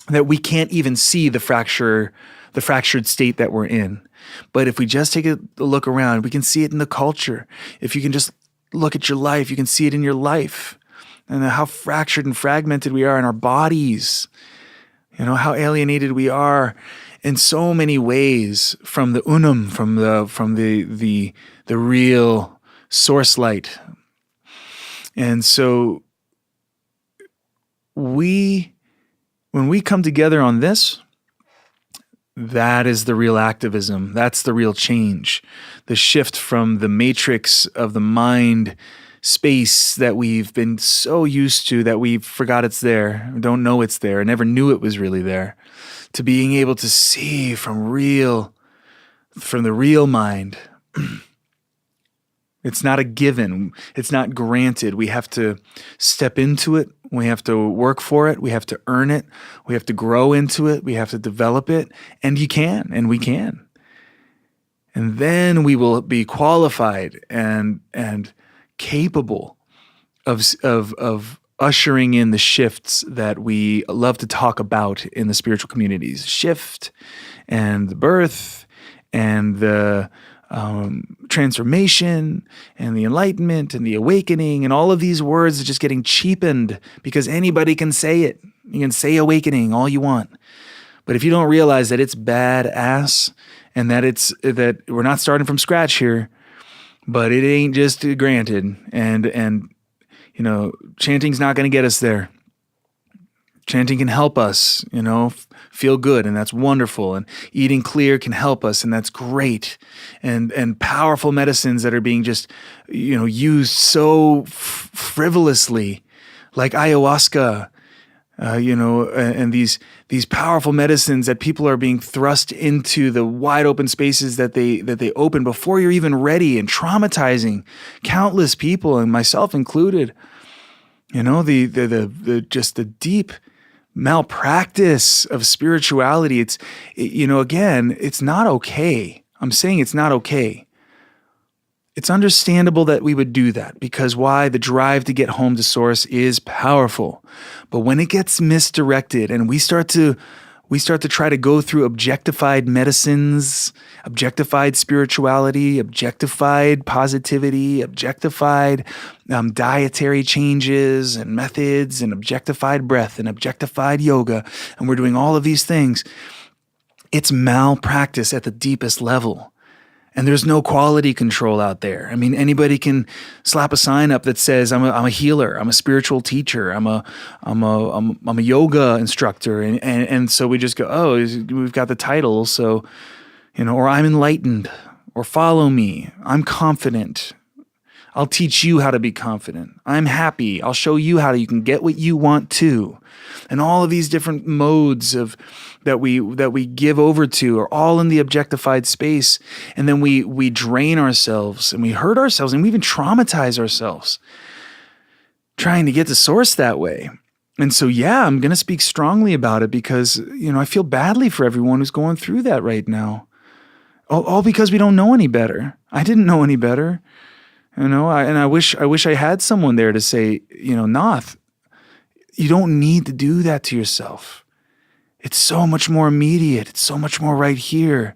that we can't even see the fractured state that we're in. But if we just take a look around, we can see it in the culture. If you can just look at your life, you can see it in your life, and how fractured and fragmented we are in our bodies. You know, how alienated we are in so many ways from the unum, from the real source light. And so when we come together on this, that is the real activism. That's the real change. The shift from the matrix of the mind space that we've been so used to that we forgot it's there, don't know it's there, never knew it was really there, to being able to see from the real mind. It's not a given. It's not granted. We have to step into it. We have to work for it. We have to earn it. We have to grow into it. We have to develop it. And you can, and we can. And then we will be qualified and capable of ushering in the shifts that we love to talk about in the spiritual communities. Shift and the birth and the transformation and the enlightenment and the awakening, and all of these words are just getting cheapened because anybody can say it. You can say awakening all you want. But if you don't realize that it's badass and that we're not starting from scratch here, but it ain't just granted, and you know, chanting's not going to get us there. Chanting can help us, you know, feel good, and that's wonderful. And eating clear can help us, and that's great. And powerful medicines that are being just, you know, used so frivolously, like ayahuasca, and these powerful medicines that people are being thrust into the wide open spaces that they open before you're even ready, and traumatizing countless people, and myself included. You know, the deep malpractice of spirituality. Again, it's not okay. I'm saying it's not okay. It's understandable that we would do that, because why? The drive to get home to source is powerful. But when it gets misdirected and we start to try to go through objectified medicines, objectified spirituality, objectified positivity, objectified dietary changes and methods, and objectified breath and objectified yoga, and we're doing all of these things, it's malpractice at the deepest level. And there's no quality control out there. I mean, anybody can slap a sign up that says, I'm a healer, I'm a spiritual teacher, I'm a yoga instructor. And so we just go, oh, we've got the title. So, you know, or I'm enlightened, or follow me, I'm confident, I'll teach you how to be confident, I'm happy, I'll show you how you can get what you want to. And all of these different modes that we give over to are all in the objectified space. And then we drain ourselves, and we hurt ourselves, and we even traumatize ourselves trying to get to source that way. And so, yeah, I'm going to speak strongly about it because, you know, I feel badly for everyone who's going through that right now. All because we don't know any better. I didn't know any better. I wish I had someone there to say, Nath, you don't need to do that to yourself. It's so much more immediate. It's so much more right here.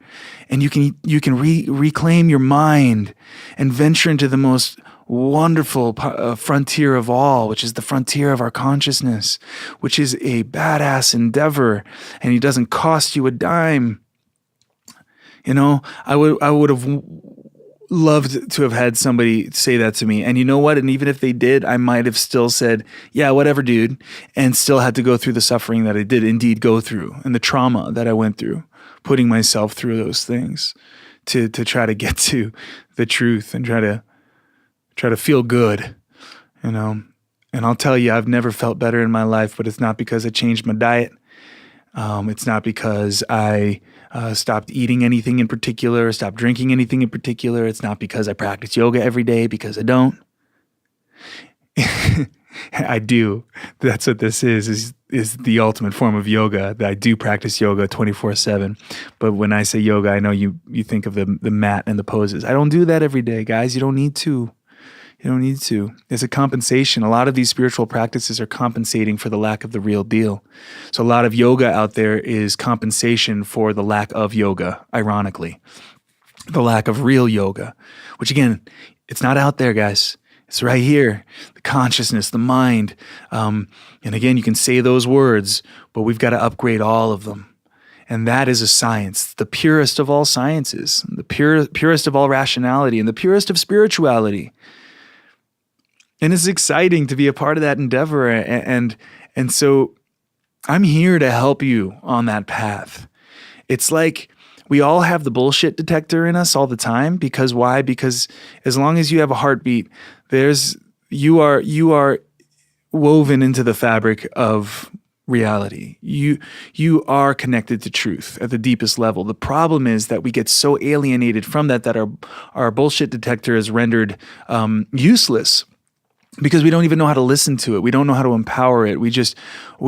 And you can reclaim your mind and venture into the most wonderful frontier of all, which is the frontier of our consciousness, which is a badass endeavor, and it doesn't cost you a dime. I would have loved to have had somebody say that to me. And you know what? And even if they did, I might have still said, yeah, whatever, dude, and still had to go through the suffering that I did indeed go through and the trauma that I went through, putting myself through those things to try to get to the truth and try to feel good, And I'll tell you, I've never felt better in my life, but it's not because I changed my diet. It's not because I stopped eating anything in particular, stopped drinking anything in particular. It's not because I practice yoga every day, because I don't. I do. That's what this is the ultimate form of yoga. That I do practice yoga 24/7. But when I say yoga, I know you think of the mat and the poses. I don't do that every day, guys. You don't need to. You don't need to. It's a compensation. A lot of these spiritual practices are compensating for the lack of the real deal. So a lot of yoga out there is compensation for the lack of yoga, ironically. The lack of real yoga, which again, it's not out there, guys. It's right here. The consciousness, the mind. And again, you can say those words, but we've got to upgrade all of them. And that is a science, the purest of all sciences, the purest of all rationality, and the purest of spirituality. And it's exciting to be a part of that endeavor. And so I'm here to help you on that path. It's like we all have the bullshit detector in us all the time. Because why? Because as long as you have a heartbeat, you are woven into the fabric of reality. You are connected to truth at the deepest level. The problem is that we get so alienated from that our bullshit detector is rendered useless. Because we don't even know how to listen to it. We don't know how to empower it. We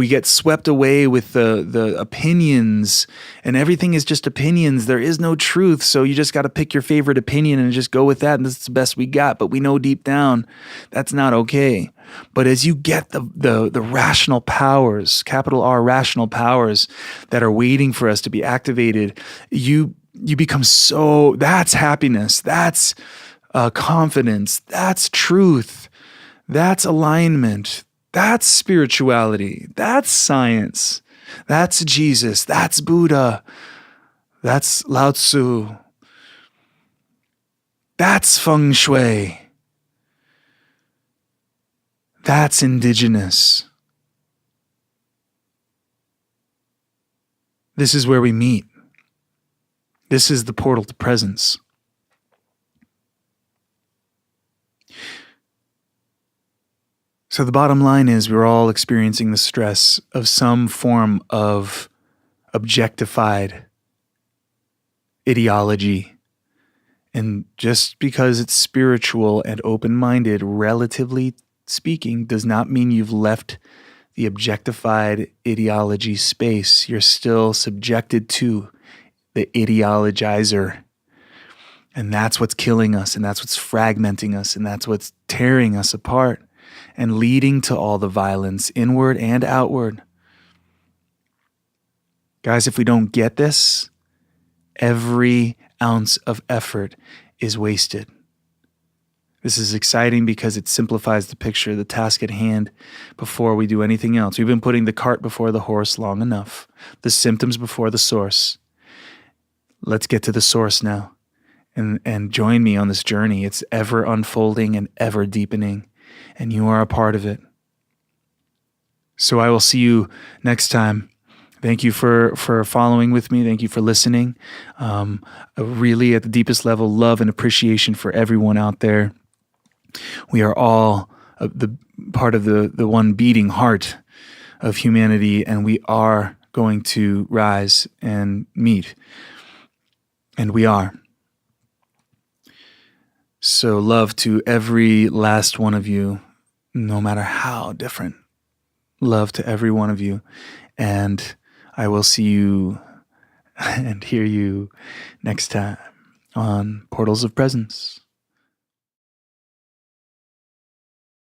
get swept away with the opinions, and everything is just opinions. There is no truth. So you just got to pick your favorite opinion and just go with that. And that's the best we got. But we know deep down that's not okay. But as you get the rational powers, capital R rational powers that are waiting for us to be activated, you become that's happiness. That's confidence. That's truth. That's alignment. That's spirituality. That's science. That's Jesus. That's Buddha. That's Lao Tzu. That's feng shui. That's indigenous. This is where we meet. This is the portal to presence. So the bottom line is we're all experiencing the stress of some form of objectified ideology. And just because it's spiritual and open-minded, relatively speaking, does not mean you've left the objectified ideology space. You're still subjected to the ideologizer. And that's what's killing us, and that's what's fragmenting us, and that's what's tearing us apart and leading to all the violence, inward and outward. Guys, if we don't get this, every ounce of effort is wasted. This is exciting because it simplifies the picture, the task at hand, before we do anything else. We've been putting the cart before the horse long enough, the symptoms before the source. Let's get to the source now and join me on this journey. It's ever unfolding and ever deepening, and you are a part of it. So I will see you next time. Thank you for following with me. Thank you for listening. Really, at the deepest level, love and appreciation for everyone out there. We are all the part of the one beating heart of humanity, and we are going to rise and meet. And we are. So love to every last one of you, no matter how different. Love to every one of you. And I will see you and hear you next time. on Portals of Presence.